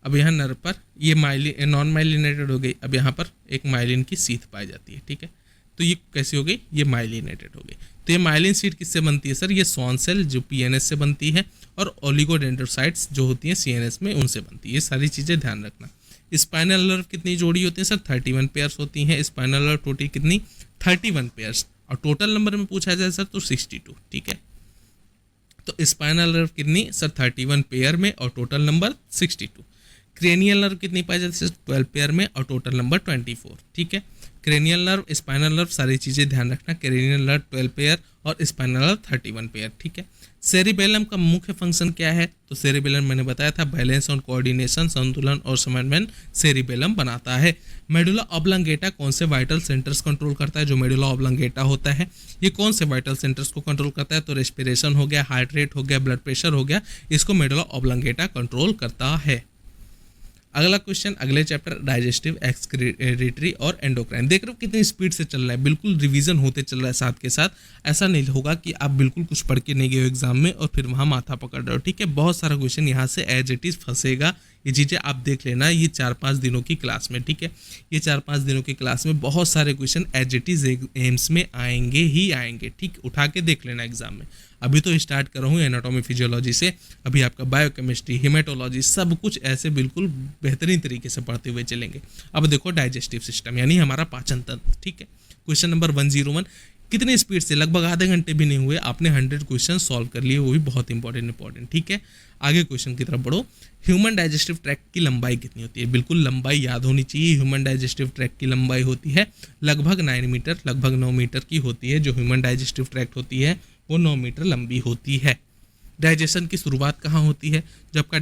अब यहाँ नर्व पर ये माइलिन नॉन माइलिनेटेड हो गई, अब यहाँ पर एक माइलिन की शीथ पाई जाती है, ठीक है। तो ये कैसी हो गई, ये माइलिनेटेड हो गई। तो ये माइलिन शीथ किससे बनती है सर, ये स्वान सेल जो पीएनएस से बनती है और ओलिगोडेंड्रोसाइट्स जो होती हैं सीएनएस में, उनसे बनती है। ये सारी चीज़ें ध्यान रखना। स्पाइनल नर्व कितनी जोड़ी होती है सर, 31 पेयर्स होती हैं। स्पाइनल नर्व टोटल कितनी, 31 पेयर्स, और टोटल नंबर में पूछा जाए सर तो 62, ठीक है। तो स्पाइनल नर्व कितनी सर, 31 पेयर में और टोटल नंबर 62। क्रेनियल नर्व कितनी पाई जाती है, 12 पेयर में और टोटल नंबर 24, ठीक है। क्रेनियल नर्व, स्पाइनल नर्व, सारी चीज़ें ध्यान रखना। क्रेनियल नर्व 12 पेयर और स्पाइनल नर्व 31 पेयर, ठीक है। सेरिबेलम का मुख्य फंक्शन क्या है, तो सेरिबेलम मैंने बताया था बैलेंस और कोऑर्डिनेशन, संतुलन और समन्वय सेरिबेलम बनाता है। मेडुला ऑब्लांगेटा कौन से वाइटल सेंटर्स कंट्रोल करता है, जो मेडुला ऑब्लांगेटा होता है ये कौन से वाइटल सेंटर्स को कंट्रोल करता है, तो रेस्पिरेशन हो गया, हार्ट रेट हो गया, ब्लड प्रेशर हो गया, इसको मेडुला ऑब्लांगेटा कंट्रोल करता है। अगला क्वेश्चन, अगले चैप्टर डाइजेस्टिव, एक्सक्रीटरी और एंडोक्राइन। देख रहे हो कितनी स्पीड से चल रहा है, बिल्कुल रिवीजन होते चल रहा है साथ के साथ। ऐसा नहीं होगा कि आप बिल्कुल कुछ पढ़ के नहीं गए हो एग्जाम में और फिर वहाँ माथा पकड़ रहे हो, ठीक है। बहुत सारा क्वेश्चन यहाँ से एज इट इज फंसेगा, ये चीज़ें आप देख लेना ये 4-5 दिनों की क्लास में, ठीक है। ये 4-5 दिनों की क्लास में बहुत सारे question as it is AIIMS में आएंगे ही आएंगे, ठीक। उठा के देख लेना एग्जाम में। अभी तो स्टार्ट कर रहा हूँ एनाटॉमी फिजियोलॉजी से, अभी आपका बायोकेमिस्ट्री, हिमेटोलॉजी, सब कुछ ऐसे बिल्कुल बेहतरीन तरीके से पढ़ते हुए चलेंगे। अब देखो डाइजेस्टिव सिस्टम यानी हमारा पाचन तंत्र, ठीक है। क्वेश्चन नंबर 101, कितने स्पीड से, लगभग आधे घंटे भी नहीं हुए आपने 100 क्वेश्चन सॉल्व कर लिए, वो भी बहुत इंपॉर्टेंट, ठीक है। आगे क्वेश्चन की तरफ बढ़ो। ह्यूमन डाइजेस्टिव ट्रैक्ट की लंबाई कितनी होती है, बिल्कुल लंबाई याद होनी चाहिए। ह्यूमन डाइजेस्टिव ट्रैक्ट की लंबाई होती है लगभग 9 मीटर, लगभग 9 मीटर की होती है। जो ह्यूमन डाइजेस्टिव ट्रैक्ट होती है वो 9 मीटर लंबी होती है। डाइजेशन की शुरुआत कहाँ होती है? जब आपका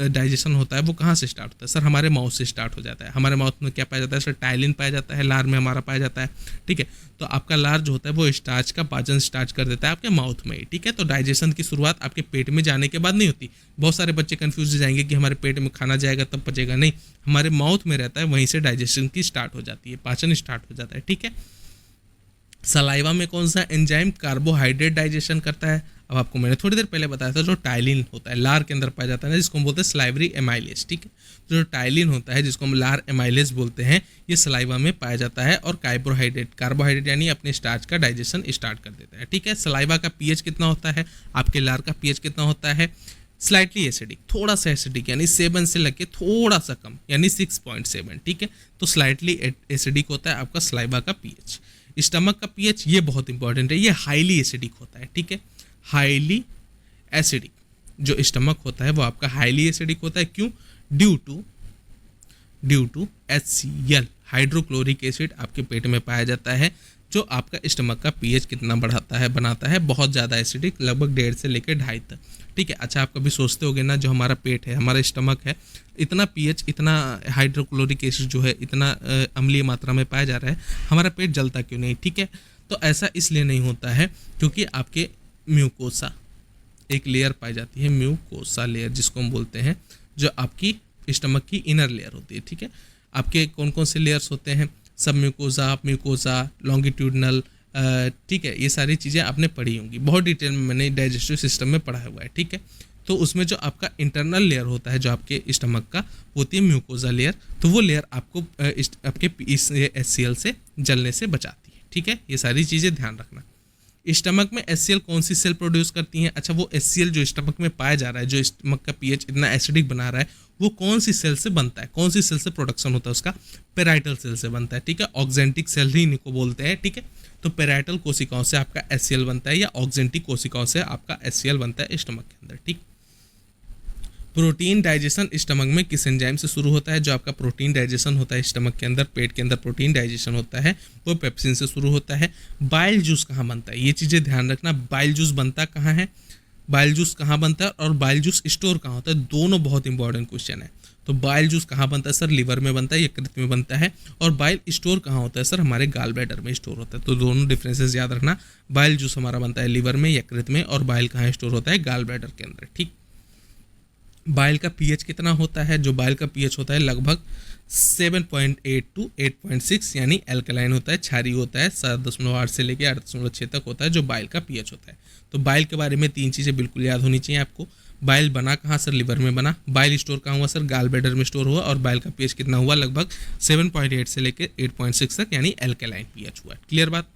डाइजेशन होता है वो कहाँ से स्टार्ट होता है सर? हमारे माउथ से स्टार्ट हो जाता है। हमारे माउथ में क्या पाया जाता है सर? टाइलिन पाया जाता है, लार में हमारा पाया जाता है, ठीक है। तो आपका लार जो होता है वो स्टार्च का पाचन स्टार्ट कर देता है आपके माउथ में ही, ठीक है। तो डाइजेशन की शुरुआत आपके पेट में जाने के बाद नहीं होती। बहुत सारे बच्चे कंफ्यूज हो जाएंगे कि हमारे पेट में खाना जाएगा तब पचेगा, नहीं, हमारे माउथ में रहता है, वहीं से डाइजेशन की स्टार्ट हो जाती है, पाचन स्टार्ट हो जाता है, ठीक है। सलाइवा में कौन सा एंजाइम कार्बोहाइड्रेट डाइजेशन करता है? अब आपको मैंने थोड़ी देर पहले बताया था, जो टाइलिन होता है लार के अंदर पाया जाता है ना, जिसको हम बोलते हैं सलाइवरी एमाइलेज, ठीक है। जो टाइलिन होता है जिसको हम लार एमाइलेज बोलते हैं, ये सलाइवा में पाया जाता है और कार्बोहाइड्रेट यानी अपने स्टार्च का डाइजेशन स्टार्ट कर देता है, ठीक है। सलाइवा का पीएच कितना होता है? आपके लार का पीएच कितना होता है? स्लाइटली एसिडिक, थोड़ा सा एसिडिक, यानी 7 से लग के थोड़ा सा कम, यानी 6.7, ठीक है। तो स्लाइटली एसिडिक होता है आपका सलाइवा का पीएच। स्टमक का पीएच ये बहुत इंपॉर्टेंट है, ये हाईली एसिडिक होता है, ठीक है। हाईली एसिडिक जो स्टमक होता है वो आपका हाईली एसिडिक होता है। क्यों? Due to HCl, hydrochloric acid आपके पेट में पाया जाता है, जो आपका स्टमक का पीएच कितना बनाता है बहुत ज़्यादा एसिडिक, लगभग 1.5 से लेकर 2.5 तक, ठीक है। अच्छा, आप कभी सोचते होगे ना, जो हमारा पेट है, हमारा स्टमक है, इतना पीएच, इतना हाइड्रोक्लोरिक एसिड जो है इतना अम्लीय मात्रा में पाया जा रहा है, हमारा पेट जलता क्यों नहीं? ठीक है, तो ऐसा इसलिए नहीं होता है क्योंकि आपके म्यूकोसा एक लेयर पाई जाती है, म्यूकोसा लेयर जिसको हम बोलते हैं, जो आपकी स्टमक की इनर लेयर होती है, ठीक है। आपके कौन कौन से लेयर्स होते हैं? सब म्यूकोसा, लॉन्गिट्यूडनल, ठीक है, ये सारी चीज़ें आपने पढ़ी होंगी, बहुत डिटेल में मैंने डाइजेस्टिव सिस्टम में पढ़ा हुआ है, ठीक है। तो उसमें जो आपका इंटरनल लेयर होता है, जो आपके स्टमक का, होती है म्यूकोसा लेयर, तो वो लेयर आपको आपके HCl से जलने से बचाती है, ठीक है। ये सारी चीज़ें ध्यान रखना। स्टमक में HCl कौन सी सेल प्रोड्यूस करती हैं? अच्छा, वो HCl जो स्टमक में पाया जा रहा है, जो स्टमक का पीएच इतना एसिडिक बना रहा है, वो कौन सी सेल से बनता है? कौन सी सेल से प्रोडक्शन होता है उसका? पेराइटल सेल से बनता है, ठीक है। ऑक्जेंटिक सेल ही इनको बोलते हैं, ठीक है। तो पेराइटल कोशिकाओं से आपका HCl बनता है, या ऑक्जेंटिक कोशिकाओं से आपका HCl बनता है स्टमक के अंदर, ठीक। प्रोटीन डाइजेशन स्टमक में किस एंजाइम से शुरू होता है? जो आपका प्रोटीन डाइजेशन होता है स्टमक के अंदर, पेट के अंदर प्रोटीन डाइजेशन होता है, वो पेप्सिन से शुरू होता है। बाइल जूस कहाँ बनता है? ये चीज़ें ध्यान रखना, बाइल जूस बनता कहाँ है, बाइल जूस कहाँ बनता है, और बाइल जूस स्टोर कहाँ होता है, दोनों बहुत इंपॉर्टेंट क्वेश्चन है। तो बाइल जूस कहाँ बनता है सर? लिवर में बनता है, यकृत में बनता है। और बाइल स्टोर कहाँ होता है सर? हमारे गाल ब्लैडर में स्टोर होता है। तो दोनों डिफरेंसेस याद रखना, बाइल जूस हमारा बनता है लिवर में, यकृत में, और बाइल कहाँ स्टोर होता है? गाल ब्लैडर के अंदर, ठीक। बाइल का पीएच कितना होता है? जो बाइल का पीएच होता है लगभग 7.8 to 8.6, यानी एल्कलाइन होता है, क्षारी होता है, 7.8 से लेकर 8.6 तक होता है जो बाइल का पीएच होता है। तो बाइल के बारे में 3 चीज़ें बिल्कुल याद होनी चाहिए आपको। बाइल बना कहाँ सर? लिवर में बना। बाइल स्टोर कहाँ हुआ सर? गाल ब्लैडर में स्टोर हुआ। और बाइल का पीएच कितना हुआ? लगभग 7.8 से लेकर 8.6 तक, यानी एल्कलाइन पीएच हुआ। क्लियर बात?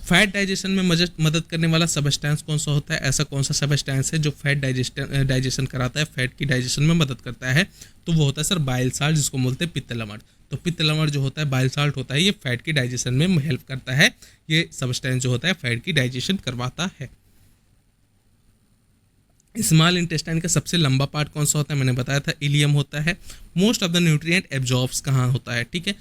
फैट डाइजेशन में मदद करने वाला सबस्टेंस कौन सा होता है? ऐसा कौन सा सबस्टेंस है जो फैट डाइजेशन कराता है, फैट की डाइजेशन में मदद करता है? तो वो होता है सर बाइल साल्ट, जिसको बोलते हैं पित्त लवण। तो पित्त लवण जो होता है, बाइल साल्ट होता है, ये फैट की डाइजेशन में हेल्प करता है। ये सबस्टेंस जो होता है फैट की डाइजेशन करवाता है। स्मॉल इंटेस्टाइन का सबसे लंबा पार्ट कौन सा होता है? मैंने बताया था इलियम होता है। Most of the nutrient absorbs कहाँ होता है? ठीक है,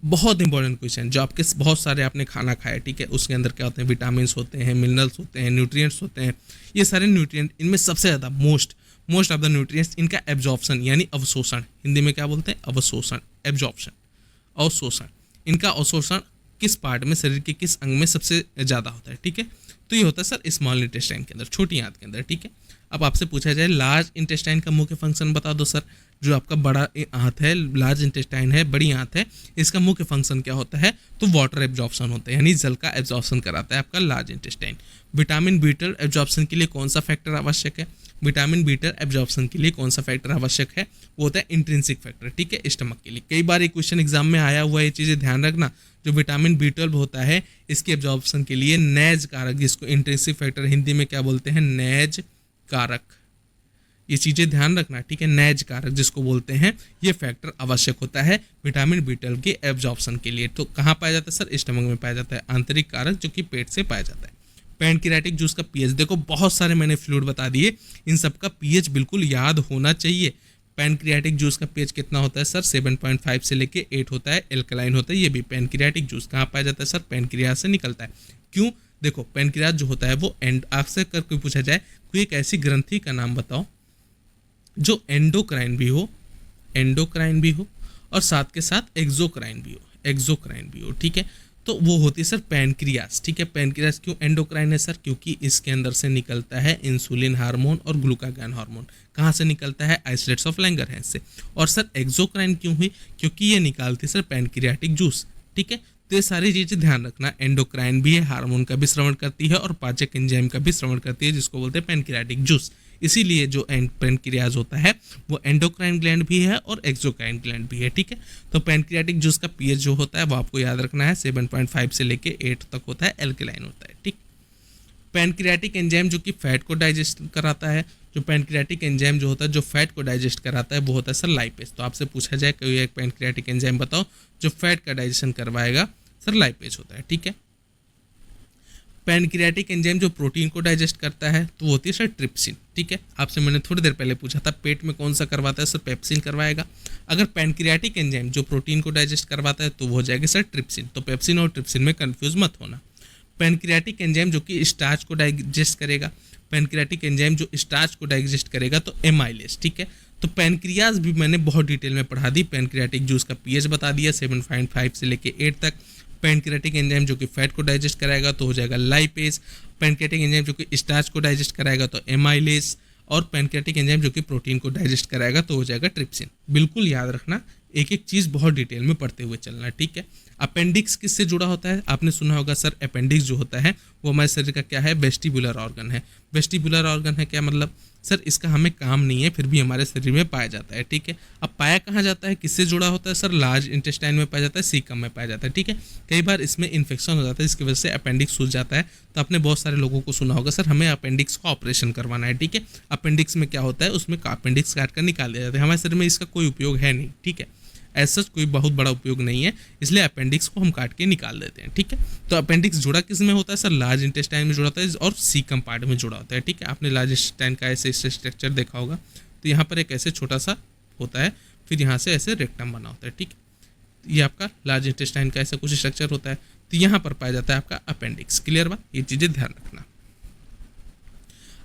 बहुत इंपॉर्टेंट क्वेश्चन। जो आपके बहुत सारे आपने खाना खाया, ठीक है, उसके अंदर क्या होते हैं? विटामिन्स होते हैं, मिनरल्स होते हैं, न्यूट्रिएंट्स होते हैं। ये सारे न्यूट्रिएंट, इनमें सबसे ज़्यादा मोस्ट ऑफ द न्यूट्रिएंट्स, इनका एब्जॉर्प्शन यानी अवशोषण, हिंदी में क्या बोलते हैं? अवशोषण, एब्जॉर्प्शन, अवशोषण। इनका अवशोषण किस पार्ट में, शरीर के किस अंग में सबसे ज़्यादा होता है? ठीक है, तो ये होता है सर स्मॉल इंटेस्टाइन के अंदर, छोटी आंत के अंदर। ठीक है, अब आपसे पूछा जाए लार्ज इंटेस्टाइन का मुख्य फंक्शन बता दो सर। जो आपका बड़ा आंत है, लार्ज इंटेस्टाइन है, बड़ी आंत है, इसका मुख्य फंक्शन क्या होता है? तो वाटर एब्जॉर्प्शन होता है, यानी जल का एब्जॉर्प्शन कराता है आपका large intestine. Vitamin B12 absorption के लिए कौन सा फैक्टर आवश्यक है? विटामिन B12 एब्जॉर्प्शन के लिए कौन सा फैक्टर आवश्यक है? वो होता है इंट्रिंसिक फैक्टर। ठीक है, स्टमक के लिए कई बार एक क्वेश्चन एग्जाम में आया हुआ है, ये चीज़ें ध्यान रखना। जो विटामिन B12 होता है, इसके एब्जॉर्प्शन के लिए नेज कारक, जिसको इंट्रिंसिक फैक्टर हिंदी में क्या बोलते हैं? नेज कारक। ये चीज़ें ध्यान रखना, ठीक है। नेज कारक जिसको बोलते हैं, ये फैक्टर आवश्यक होता है विटामिन B12 के एब्जॉर्प्शन के लिए। तो कहाँ पाया जाता है सर? स्टमक में पाया जाता है। आंतरिक कारक जो कि पेट से पाया जाता है। पैनक्रियाटिक जूस का पीएच, देखो बहुत सारे मैंने फ्लूइड बता दिए, इन सब का पीएच बिल्कुल याद होना चाहिए। पैनक्रियाटिक जूस का पीएच कितना होता है सर? 7.5 से लेके 8 होता है, एल्कलाइन होता है। ये भी पैनक्रियाटिक जूस कहाँ पाया जाता है सर? पैनक्रिया से निकलता है। क्यों? देखो पैनक्रियाज जो होता है वो आपसे कर कोई पूछा जाए कोई एक ऐसी ग्रंथि का नाम बताओ जो एंडोक्राइन भी हो और साथ के साथ एक्सोक्राइन भी हो, ठीक है। तो वो होती है सर पैनक्रियास, ठीक है। पैनक्रियास क्यों एंडोक्राइन है सर? क्योंकि इसके अंदर से निकलता है इंसुलिन हार्मोन और ग्लूकागॉन हार्मोन। कहाँ से निकलता है? आइसोलेट्स ऑफ लैंगरहैंस से। और सर एक्सोक्राइन क्यों हुई? क्योंकि ये निकालती है सर पैनक्रियाटिक जूस, ठीक है। तो ये सारी चीज़ें ध्यान रखना, एंडोक्राइन भी है, हार्मोन का भी श्रवण करती है और पाचक एंजाइम का भी श्रवण करती है, जिसको बोलते हैं पैनक्रियाटिक जूस। इसीलिए जो पैनक्रियाज होता है वो एंडोक्राइन ग्लैंड भी है और एक्सोक्राइन ग्लैंड भी है, ठीक है। तो पैनक्रियाटिक जूस का पीएच जो होता है वो आपको याद रखना है 7.5 से लेके 8 तक होता है, एल्कलाइन होता है, ठीक। पैनक्रियाटिक एंजाइम जो कि फैट को डाइजेस्ट कराता है, जो पैनक्रियाटिक एंजाइम जो होता है जो फैट को डाइजेस्ट कराता है वो होता है सर लाइपेज। तो आपसे पूछा जाए कोई एक पैनक्रियाटिक एंजाइम बताओ जो फैट का डाइजेशन करवाएगा, सर लाइपेज होता है, ठीक है। पैनक्रियाटिक एंजाइम जो प्रोटीन को डाइजेस्ट करता है तो वो होती है सर ट्रिप्सिन, ठीक है। आपसे मैंने थोड़ी देर पहले पूछा था पेट में कौन सा करवाता है, सर पेप्सिन करवाएगा। अगर पैनक्रियाटिक एंजाइम जो प्रोटीन को डाइजेस्ट करवाता है तो वो हो जाएगा सर ट्रिप्सिन। तो पेप्सिन और ट्रिप्सिन में कंफ्यूज मत होना। पैनक्रियाटिक एंजाइम जो कि स्टार्च को डाइजेस्ट करेगा, पैनक्रियाटिक एंजाइम जो स्टार्च को डाइजेस्ट करेगा तो एमाइलेज, ठीक है। तो पैनक्रियाज भी मैंने बहुत डिटेल में पढ़ा दी। पैनक्रियाटिक जूस का पीएच बता दिया 7.5 से लेके 8 तक। पैनक्रियाटिक एंजाइम जो कि फैट को डाइजेस्ट कराएगा तो हो जाएगा लाइपेज। पैनक्रियाटिक एंजाइम जो कि स्टार्च को डाइजेस्ट कराएगा तो एमाइलेज। और पैनक्रियाटिक एंजाइम जो कि प्रोटीन को डाइजेस्ट कराएगा तो हो जाएगा ट्रिप्सिन। बिल्कुल याद रखना, एक एक चीज़ बहुत डिटेल में पढ़ते हुए चलना, ठीक है। अपेंडिक्स किससे जुड़ा होता है? आपने सुना होगा सर अपेंडिक्स जो होता है वो हमारे शरीर का क्या है? वेस्टिबुलर ऑर्गन है। वेस्टिबुलर ऑर्गन है क्या मतलब? सर इसका हमें काम नहीं है फिर भी हमारे शरीर में पाया जाता है, ठीक है। अब पाया कहाँ जाता है, किससे जुड़ा होता है? सर लार्ज इंटेस्टाइन में पाया जाता है, सीकम में पाया जाता है, ठीक है। कई बार इसमें इन्फेक्शन हो जाता है जिसकी वजह से अपेंडिक्स सूज जाता है। तो आपने बहुत सारे लोगों को सुना होगा सर हमें अपेंडिक्स का ऑपरेशन करवाना है, ठीक है। अपेंडिक्स में क्या होता है, उसमें अपेंडिक्स काट कर निकाल दिया जाता है। हमारे शरीर में इसका कोई उपयोग है नहीं, ठीक है। ऐसा कोई बहुत बड़ा उपयोग नहीं है, इसलिए अपेंडिक्स को हम काट के निकाल देते हैं, ठीक है। तो अपेंडिक्स जुड़ा किस में होता है? सर लार्ज इंटेस्टाइन में जुड़ा होता है और सीकम पार्ट में जुड़ा होता है, ठीक है। आपने लार्ज इंटेस्टाइन का ऐसे स्ट्रक्चर देखा होगा। तो यहाँ पर एक ऐसे छोटा सा होता है, फिर यहाँ से ऐसे रेक्टम बना होता है, ठीक है। ये आपका लार्ज इंटेस्टाइन का ऐसा कुछ स्ट्रक्चर होता है। तो यहाँ पर पाया जाता है आपका अपेंडिक्स। क्लियर बात? ये चीज़ें ध्यान रखना।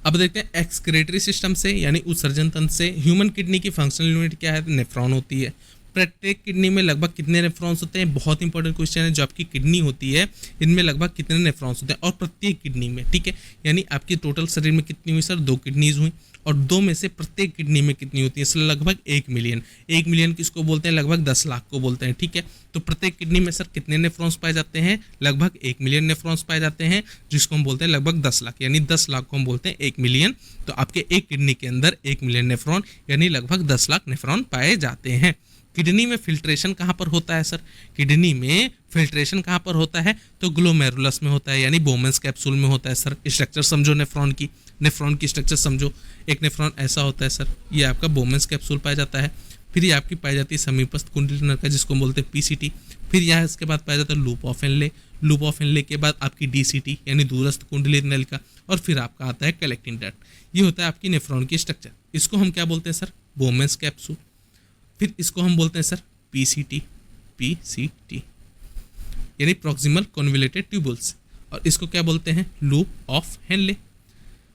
अब देखते हैं एक्सक्रीटरी सिस्टम से यानी उत्सर्जन तंत्र से। ह्यूमन किडनी की फंक्शनल यूनिट क्या है? नेफ्रॉन होती है। प्रत्येक किडनी में लगभग कितने नेफ्रॉन्स होते हैं? बहुत इंपॉर्टेंट क्वेश्चन है। जो आपकी किडनी होती है इनमें लगभग कितने नेफ्रॉन्स होते हैं? और प्रत्येक किडनी में, ठीक है। यानी आपकी टोटल शरीर में कितनी हुई सर? 2 किडनीज हुई। और 2 में से प्रत्येक किडनी में कितनी होती है? सर लगभग 1 मिलियन। 1 मिलियन किसको बोलते हैं? लगभग 10 लाख को बोलते हैं, ठीक है। तो प्रत्येक किडनी में सर कितने नेफ्रॉन्स पाए जाते हैं? लगभग 1 मिलियन नेफ्रॉन्स पाए जाते हैं, जिसको हम बोलते हैं लगभग 10 लाख। यानी 10 लाख को हम बोलते हैं 1 मिलियन। तो आपके एक किडनी के अंदर 1 मिलियन नेफ्रॉन यानी लगभग 10 लाख नेफ्रॉन पाए जाते हैं। किडनी में फिल्ट्रेशन कहाँ पर होता है सर? किडनी में फिल्ट्रेशन कहाँ पर होता है? तो ग्लोमेरुलस में होता है, यानी बोमेंस कैप्सूल में होता है सर। स्ट्रक्चर समझो नेफ्रॉन की स्ट्रक्चर समझो। एक नेफ्रॉन ऐसा होता है सर, ये आपका बोमेंस कैप्सूल पाया जाता है। फिर ये आपकी पाई जाती है समीपस्थ कुंडली नलिका जिसको बोलते हैं पीसीटी। फिर यहाँ इसके बाद पाया जाता है loop of Henle. Loop of Henle के बाद आपकी डीसीटी यानी दूरस्थ कुंडली नलिका। और फिर आपका आता है कलेक्टिंग डक्ट। ये होता है आपकी नेफ्रॉन की स्ट्रक्चर। इसको हम क्या बोलते हैं सर? बोमेंस कैप्सूल। फिर इसको हम बोलते हैं सर पीसीटी यानी प्रॉक्सिमल कॉन्वोल्यूटेड ट्यूबुल्स। और इसको क्या बोलते हैं? Loop of Henle.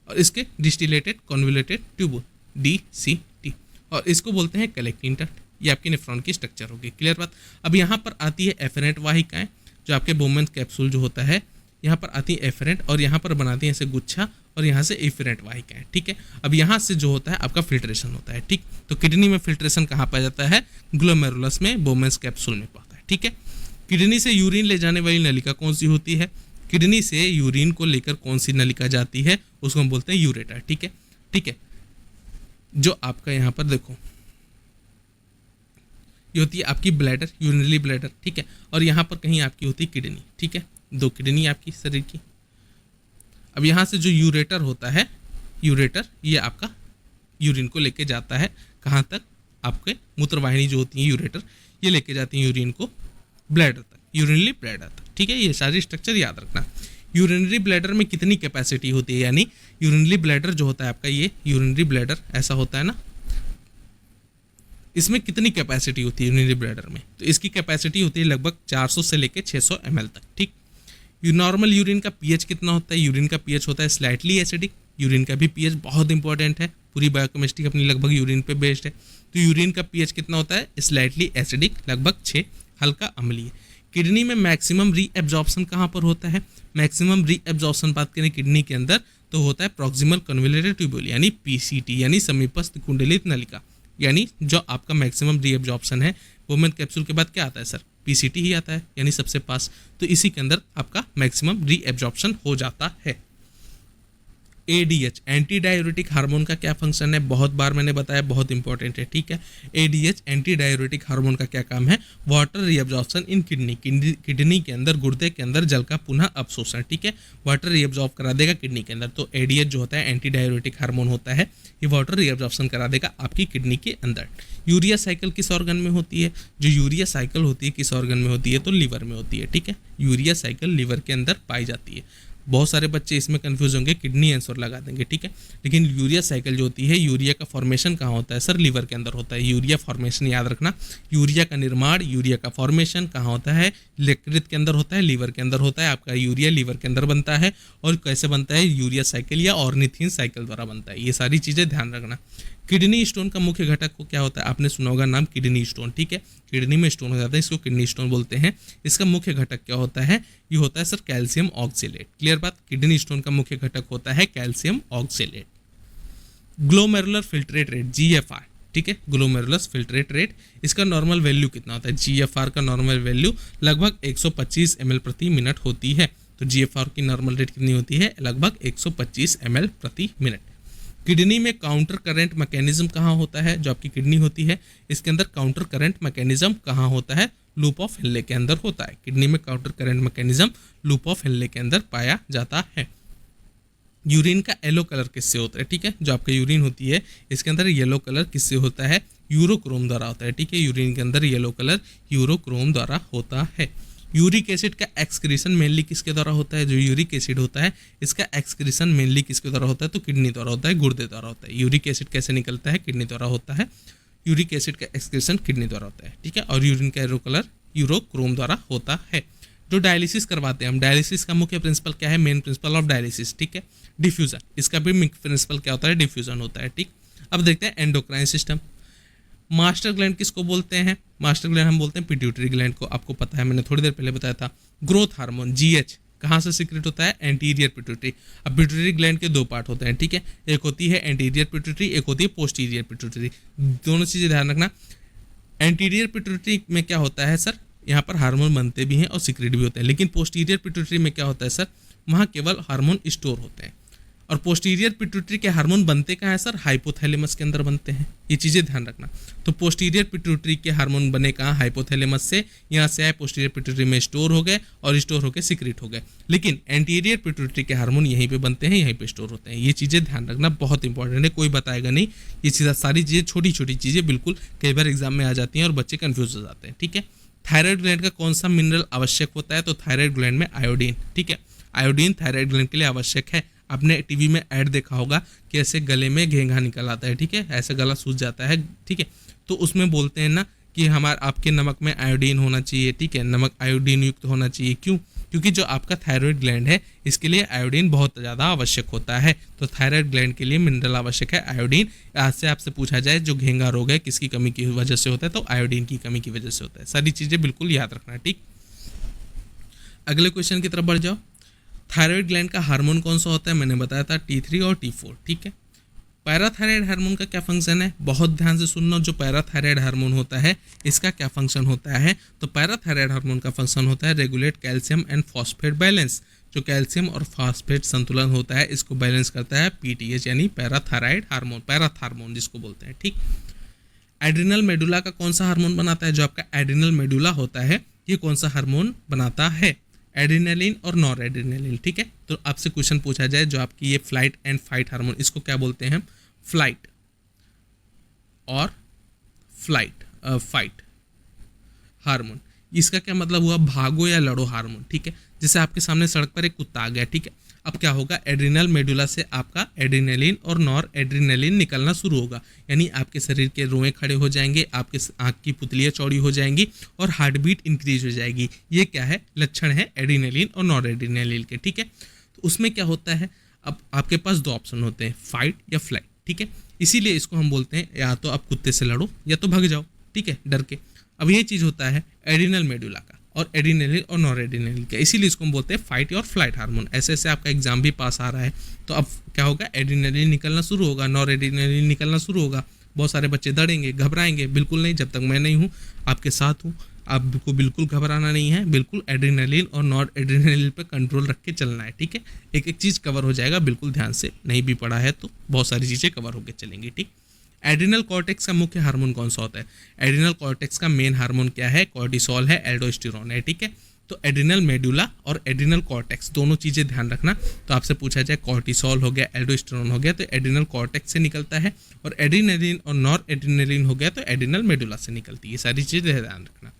और इसके डिस्टिलेटेड कॉन्वोल्यूटेड ट्यूबुल डीसीटी। और इसको बोलते हैं कलेक्टिंग डक्ट। ये आपकी नेफ्रॉन की स्ट्रक्चर होगी। क्लियर बात? अब यहाँ पर आती है एफरेंट वाहिकाएं, जो आपके बोमेंस कैप्सूल जो होता है यहाँ पर आती है एफरेंट और यहाँ पर बनाती है ऐसे गुच्छा और यहाँ से एफरेंट वाहिकाएं, ठीक है। अब यहाँ से जो होता है आपका फिल्ट्रेशन होता है, ठीक। तो किडनी में फिल्ट्रेशन कहाँ पाया जाता है? ग्लोमेरुलस में, बोमेंस कैप्सूल में पाता है, ठीक है। किडनी से यूरिन ले जाने वाली नलिका कौन सी होती है? किडनी से यूरिन को लेकर कौन सी नलिका जाती है? उसको हम बोलते हैं यूरेटर, ठीक है। ठीक है, जो आपका यहाँ पर देखो ये होती है आपकी ब्लैडर, यूरिनरी ब्लैडर, ठीक है। और यहाँ पर कहीं आपकी होती है किडनी, ठीक है। 2 किडनी आपकी शरीर की। अब यहाँ से जो यूरेटर होता है, यूरेटर ये आपका यूरिन को लेके जाता है कहाँ तक? आपके मूत्रवाहिनी जो होती है यूरेटर, ये लेके जाती है यूरिन को ब्लैडर तक, यूरिनरी ब्लैडर तक, ठीक है। ये सारी स्ट्रक्चर याद रखना। यूरिनरी ब्लैडर में कितनी कैपेसिटी होती है? यानी यूरिनरी ब्लैडर जो होता है आपका, ये यूरिनरी ब्लैडर ऐसा होता है ना, इसमें कितनी कैपेसिटी होती है यूरिनरी ब्लैडर में? तो इसकी कैपेसिटी होती है लगभग 400 से लेकर 600 ml तक, ठीक। नॉर्मल यूरिन का पीएच कितना होता है? यूरिन का पीएच होता है स्लाइटली एसिडिक। यूरिन का भी पीएच बहुत इंपॉर्टेंट है, पूरी बायोकेमिस्ट्री अपनी लगभग यूरिन पे बेस्ड है। तो यूरिन का पीएच कितना होता है? स्लाइटली एसिडिक, लगभग 6, हल्का अम्लीय। किडनी में मैक्सिमम रीएब्जॉर्प्शन कहाँ पर होता है? मैक्सिमम रीएब्जॉर्प्शन बात करें किडनी के अंदर तो होता है प्रॉक्सिमल कन्वोल्यूटेड ट्यूब्यूल यानी पीसीटी यानी समीपस्थ कुंडलित नलिका। यानी जो आपका मैक्सिमम रीएब्जॉर्प्शन है वुमेन कैप्सूल के बाद क्या आता है सर? पीसीटी ही आता है, यानी सबसे पास। तो इसी के अंदर आपका मैक्सिमम रीएब्जॉर्प्शन हो जाता है। एडीएच एंटी डाययूरेटिक हार्मोन का क्या फंक्शन है? बहुत बार मैंने बताया, बहुत इंपॉर्टेंट है, ठीक है। एडीएच एंटी डाययूरेटिक हार्मोन का क्या काम है? वाटर रीअब्जॉर्प्शन इन किडनी के अंदर, गुर्दे के अंदर जल का पुनः अवशोषण, ठीक है। वाटर रीअब्जॉर्ब करा देगा किडनी के अंदर। तो एडीएच जो होता है एंटी डाययूरेटिक हार्मोन होता है, ये वाटर रीअब्जॉर्प्शन करा देगा आपकी किडनी के अंदर। यूरिया साइकिल किस ऑर्गन में होती है? जो यूरिया साइकिल होती है किस ऑर्गन में होती है? तो लीवर में होती है, ठीक है। यूरिया साइकिल लीवर के अंदर पाई जाती है। बहुत सारे बच्चे इसमें कंफ्यूज होंगे, किडनी आंसर लगा देंगे, ठीक है। लेकिन यूरिया साइकिल जो होती है, यूरिया का फॉर्मेशन कहाँ होता है? सर लीवर के अंदर होता है। यूरिया फॉर्मेशन याद रखना, यूरिया का निर्माण, यूरिया का फॉर्मेशन कहाँ होता है? यकृत के अंदर होता है, लीवर के अंदर होता है। आपका यूरिया लीवर के अंदर बनता है। और कैसे बनता है? यूरिया साइकिल या ऑर्निथिन साइकिल द्वारा बनता है। ये सारी चीज़ें ध्यान रखना। किडनी स्टोन का मुख्य घटक को क्या होता है? आपने सुना होगा नाम किडनी स्टोन, ठीक है। किडनी में स्टोन हो जाता है, इसको किडनी स्टोन बोलते हैं। इसका मुख्य घटक क्या होता है? ये होता है सर कैल्शियम ऑक्जेलेट। क्लियर बात? किडनी स्टोन का मुख्य घटक होता है calcium oxalate. Glomerular filtrate rate GFR, ठीक है। ग्लोमेरुलस फिल्ट्रेट रेट, इसका नॉर्मल वैल्यू कितना होता है? जीएफआर का नॉर्मल वैल्यू लगभग 125 ml प्रति मिनट होती है। तो जीएफआर की नॉर्मल रेट कितनी होती है? लगभग 125 ml प्रति मिनट। किडनी में काउंटर करंट मैकेनिज्म कहाँ होता है? जो आपकी किडनी होती है इसके अंदर काउंटर करंट मैकेनिज्म कहाँ होता है? लूप ऑफ हेनले के अंदर होता है। किडनी में counter current mechanism loop of Henle के अंदर पाया जाता है। यूरिन का येलो कलर किससे होता है? ठीक है, जो आपका यूरिन होती है इसके अंदर येलो कलर किससे होता है? यूरोक्रोम द्वारा होता है, ठीक है। यूरिन के अंदर येलो कलर यूरोक्रोम द्वारा होता है। यूरिक एसिड का एक्सक्रीशन मेनली किसके द्वारा होता है? जो यूरिक एसिड होता है इसका एक्सक्रीशन मेनली किसके द्वारा होता है? तो किडनी द्वारा होता है, गुर्दे द्वारा होता है। यूरिक एसिड कैसे निकलता है? किडनी द्वारा होता है। यूरिक एसिड का एक्सक्रीशन किडनी द्वारा होता है, ठीक है। और यूरिन का येलो कलर यूरोक्रोम द्वारा होता है। जो डायलिसिस करवाते हैं हम, डायलिसिस का मुख्य प्रिंसिपल क्या है? मेन प्रिंसिपल ऑफ डायलिसिस, ठीक है, डिफ्यूजन। इसका भी मुख्य प्रिंसिपल क्या होता है? डिफ्यूजन होता है, ठीक। अब देखते हैं एंडोक्राइन सिस्टम। मास्टर ग्लैंड किसको बोलते हैं? मास्टर ग्लैंड हम बोलते हैं पिट्यूटरी ग्लैंड को। आपको पता है, मैंने थोड़ी देर पहले बताया था। ग्रोथ हार्मोन जीएच कहाँ से सीक्रेट होता है? Anterior pituitary. अब पिट्यूटरी ग्लैंड के दो पार्ट होते हैं, ठीक है। एक होती है एंटीरियर पिट्यूटरी, एक होती है पोस्टीरियर पिट्यूटरी। दोनों चीज़ें ध्यान रखना। एंटीरियर पिट्यूटरी में क्या होता है सर? यहाँ पर हार्मोन बनते भी हैं और सीक्रेट भी होते हैं। लेकिन पोस्टीरियर पिट्यूटरी में क्या होता है सर? वहाँ केवल हार्मोन स्टोर होते हैं। और पोस्टीरियर पिट्यूटरी के हार्मोन बनते कहाँ है सर? हाइपोथैलेमस के अंदर बनते हैं। ये चीज़ें ध्यान रखना। तो पोस्टीरियर पिट्यूटरी के हार्मोन बने कहाँ? हाइपोथैलेमस से। यहाँ से आए पोस्टीरियर पिट्यूटरी में स्टोर हो गए और स्टोर होकर सीक्रेट हो गए। लेकिन एंटीरियर पिट्यूटरी के हार्मोन यहीं पे बनते हैं, यहीं पे स्टोर होते हैं। ये चीज़ें ध्यान रखना, बहुत इंपॉर्टेंट है, कोई बताएगा नहीं। ये चीज़ें सारी चीज़ें छोटी छोटी चीज़ें बिल्कुल कई बार एग्जाम में आ जाती हैं और बच्चे कन्फ्यूज हो जाते हैं, ठीक है। थायराइड ग्लैंड का कौन सा मिनरल आवश्यक होता है? तो थायराइड ग्लैंड में आयोडीन, ठीक है। आयोडीन थायराइड ग्लैंड के लिए आवश्यक है। आपने टीवी में ऐड देखा होगा कि ऐसे गले में घेंघा निकल आता है, ठीक है, ऐसे गला सूज जाता है, ठीक है। तो उसमें बोलते हैं ना कि हमारे आपके नमक में आयोडीन होना चाहिए, ठीक है, नमक आयोडीन युक्त होना चाहिए। क्यों? क्योंकि जो आपका थायराइड ग्लैंड है इसके लिए आयोडीन बहुत ज़्यादा आवश्यक होता है। तो थायराइड ग्लैंड के लिए मिनरल आवश्यक है आयोडीन। आज से आपसे पूछा जाए जो घेंघा रोग है किसकी कमी की वजह से होता है? तो आयोडीन की कमी की वजह से होता है। सारी चीज़ें बिल्कुल याद रखना, ठीक। अगले क्वेश्चन की तरफ बढ़ जाओ। थायराइड ग्लैंड का हार्मोन कौन सा होता है? मैंने बताया था T3 और T4, ठीक है। पैराथायराइड हार्मोन का क्या फंक्शन है? बहुत ध्यान से सुनना। जो पैराथायराइड हार्मोन होता है इसका क्या फंक्शन होता है? तो पैराथायराइड हार्मोन का फंक्शन होता है regulate calcium and phosphate balance. जो कैल्शियम और फॉस्फेट संतुलन होता है इसको बैलेंस करता है PTH यानी पैराथायराइड हार्मोन, पैराथार्मोन जिसको बोलते हैं, ठीक। एड्रिनल मेडुला का कौन सा हार्मोन बनाता है? जो आपका एड्रिनल मेडुला होता है ये कौन सा हार्मोन बनाता है? एड्रिनलिन और नॉर एड्रिनलिन, ठीक है। तो आपसे क्वेश्चन पूछा जाए जो आपकी ये फ्लाइट एंड फाइट हार्मोन, इसको क्या बोलते हैं? फ्लाइट और फाइट हार्मोन। इसका क्या मतलब हुआ? भागो या लड़ो हार्मोन, ठीक है। जैसे आपके सामने सड़क पर एक कुत्ता आ गया, ठीक है, अब क्या होगा, एड्रिनल मेडुला से आपका एड्रिनलिन और नॉर एड्रिनलिन निकलना शुरू होगा, यानी आपके शरीर के रोए खड़े हो जाएंगे, आपके आँख की पुतलियाँ चौड़ी हो जाएंगी और हार्ट बीट इंक्रीज हो जाएगी। ये क्या है, लक्षण है एड्रिनलिन और नॉर एड्रिनलिन के, ठीक है। तो उसमें क्या होता है, अब आपके पास दो ऑप्शन होते हैं, फाइट या फ्लाइट, ठीक है। इसीलिए इसको हम बोलते हैं या तो आप कुत्ते से लड़ो या तो भाग जाओ, ठीक है, डर के। अब ये चीज़ होता है एड्रिनल मेडुला का और एड्रिनलिन और नॉर एड्रिनलिन का, इसीलिए इसको हम बोलते हैं फाइट और फ्लाइट हार्मोन। ऐसे ऐसे आपका एग्जाम भी पास आ रहा है, तो अब क्या होगा, एड्रिनलिन निकलना शुरू होगा, नॉर एड्रिनलिन निकलना शुरू होगा। बहुत सारे बच्चे डरेंगे, घबराएंगे, बिल्कुल नहीं, जब तक मैं नहीं हूँ, आपके साथ हूँ, आपको बिल्कुल घबराना नहीं है, बिल्कुल एड्रिनलिन और नॉर एड्रिनलिन पे कंट्रोल रख के चलना है, ठीक है। एक एक चीज़ कवर हो जाएगा, बिल्कुल ध्यान से, नहीं भी पढ़ा है तो बहुत सारी चीज़ें कवर होकर चलेंगी, ठीक। एड्रिनल कॉर्टेक्स का मुख्य हार्मोन कौन सा होता है, एड्रिनल कॉर्टेक्स का मेन हार्मोन क्या है, कॉर्टिसोल है, एल्डोस्टेरोन है, ठीक है। तो एड्रिनल मेडुला और एड्रिनल कॉर्टेक्स दोनों चीज़ें ध्यान रखना। तो आपसे पूछा जाए कॉर्टिसोल हो गया, एल्डोस्टेरोन हो गया, तो एड्रिनल कॉर्टेक्स से निकलता है, और एड्रिनलिन और नॉर एड्रिनलिन हो गया तो एड्रिनल मेडुला से निकलती है। ये सारी चीज़ें ध्यान रखना।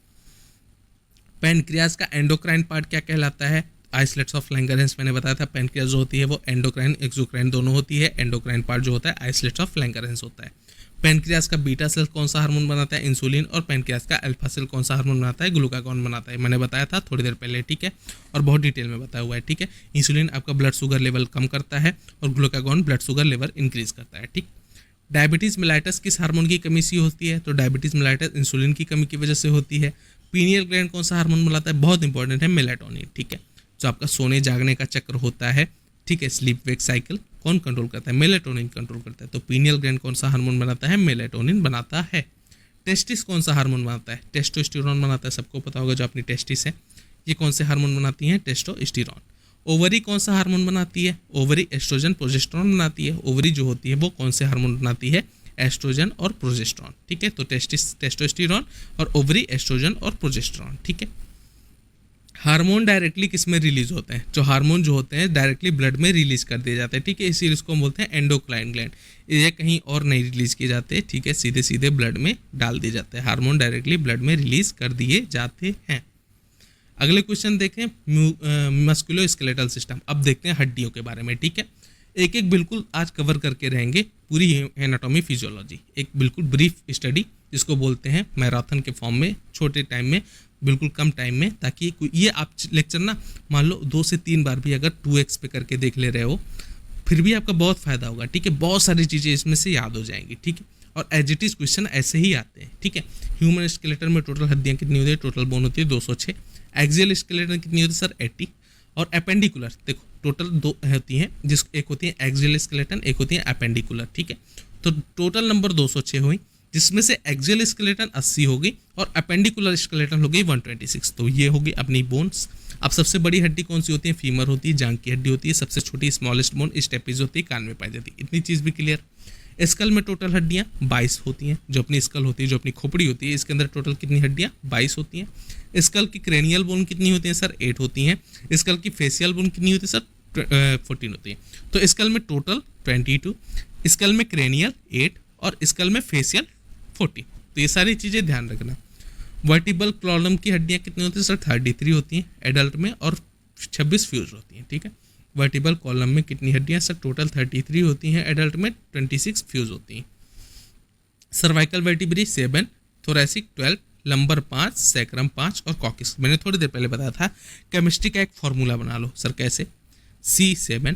पैनक्रियाज का एंडोक्राइन पार्ट क्या कहलाता है, आइसलेट्स ऑफ लैंगरहैंस मैंने बताया था। पैनक्रियाज जो होती है वो एंडोक्राइन एक्सोक्राइन दोनों होती है, एंडोक्राइन पार्ट जो होता है आइसलेट्स ऑफ लैंगरहैंस होता है। पैनक्रियाज का बीटा सेल कौन सा हार्मोन बनाता है, इंसुलिन, और पैनक्रियाज का अल्फा सेल कौन सा हार्मोन बनाता है, ग्लूकागॉन बनाता है। मैंने बताया था थोड़ी देर पहले, ठीक है, और बहुत डिटेल में बताया हुआ है, ठीक है। इंसुलिन आपका ब्लड शुगर लेवल कम करता है और glucagon blood sugar level increase करता है, ठीक। डायबिटीज मेलाइटस किस हार्मोन की कमी से होती है, तो डायबिटीज मेलाइटस इंसुलिन की कमी की वजह से होती है। पीनियल ग्लैंड कौन सा हार्मोन बनाता है, बहुत इंपॉर्टेंट है, मेलाटोनिन, ठीक है, जो आपका सोने जागने का चक्र होता है, ठीक है, स्लीप वेक साइकिल कौन कंट्रोल करता है, मेलाटोनिन कंट्रोल करता है। तो पीनियल ग्लैंड कौन सा हार्मोन बनाता है, मेलाटोनिन बनाता है। टेस्टिस कौन सा हार्मोन बनाता है, टेस्टोस्टेरोन बनाता है, सबको पता होगा जो अपनी टेस्टिस है, ये कौन से हार्मोन बनाती हैं, टेस्टोस्टेरोन। ओवरी कौन सा हार्मोन बनाती है, ओवरी एस्ट्रोजन प्रोजेस्टेरोन बनाती है। ओवरी जो होती है वो कौन से हार्मोन बनाती है, एस्ट्रोजन और प्रोजेस्टेरोन, ठीक है। तो टेस्टोस्टेरोन और ओवरी एस्ट्रोजन और प्रोजेस्टेरोन, ठीक है। हार्मोन डायरेक्टली किस में रिलीज होते हैं, जो हार्मोन जो होते हैं डायरेक्टली ब्लड में रिलीज कर दिए जाते हैं, ठीक है, इसीलिए इसको हम बोलते हैं एंडोक्राइन ग्लैंड। ये कहीं और नहीं रिलीज किए जाते, ठीक है, सीधे सीधे ब्लड में डाल दिए जाते हैं। हार्मोन डायरेक्टली ब्लड में रिलीज कर दिए जाते हैं। अगले क्वेश्चन देखें, मस्कुलोस्केलेटल सिस्टम। अब देखते हैं हड्डियों के बारे में, ठीक है। एक एक बिल्कुल आज कवर करके रहेंगे पूरी एनाटॉमी फिजियोलॉजी, एक बिल्कुल ब्रीफ स्टडी जिसको बोलते हैं मैराथन के फॉर्म में, छोटे टाइम में, बिल्कुल कम टाइम में, ताकि ये आप लेक्चर ना मान लो 2 से 3 बार भी अगर 2x पे करके देख ले रहे हो फिर भी आपका बहुत फायदा होगा, ठीक है। बहुत सारी चीज़ें इसमें से याद हो जाएंगी, ठीक है। और एज इट इज क्वेश्चन ऐसे ही आते हैं, ठीक है। ह्यूमन स्केलेटन में टोटल हड्डियाँ कितनी होती है, टोटल बोन होती है 206। एक्सियल स्केलेटन कितनी होती है सर, 80। और एपेंडिकुलर देखो टोटल 2 होती हैं, जिस एक होती है एक्सियल स्केलेटन, एक होती है एपेंडिकुलर, ठीक है। तो टोटल नंबर 206 हुई, जिसमें से एक्सियल स्केलेटन 80 हो गई और एपेंडिकुलर स्केलेटन हो गई 126। तो ये होगी अपनी बोन्स। अब सबसे बड़ी हड्डी कौन सी होती है, फीमर होती है, जांघ की हड्डी होती है। सबसे छोटी स्मॉलेस्ट बोन स्टेपिज होती है, कान में पाई जाती है। इतनी चीज़ भी क्लियर। स्कल में टोटल हड्डियाँ 22 होती हैं, जो अपनी स्कल होती है, जो अपनी खोपड़ी होती है, इसके अंदर टोटल कितनी हड्डियाँ 22 होती हैं। स्कल की क्रेनियल बोन कितनी होती है सर, 8 होती हैं। स्कल की फेशियल बोन कितनी होती है सर, 14 होती है। तो स्कल में टोटल 22, स्कल में क्रेनियल 8 और स्कल में फेशियल 40। तो ये सारी चीज़ें ध्यान रखना। वर्टिबल कॉलम की हड्डियाँ कितनी होती है सर, 33 होती हैं एडल्ट में और 26 फ्यूज होती हैं, ठीक है। वर्टिबल कॉलम में कितनी हड्डियाँ सर, टोटल 33 होती हैं एडल्ट में, 26 फ्यूज होती हैं। Cervical vertebrae 7, thoracic 12, lumbar 5, sacrum 5 और कॉक्सिस। मैंने थोड़ी देर पहले बताया था। केमिस्ट्री का एक फॉर्मूला बना लो सर, कैसे, C7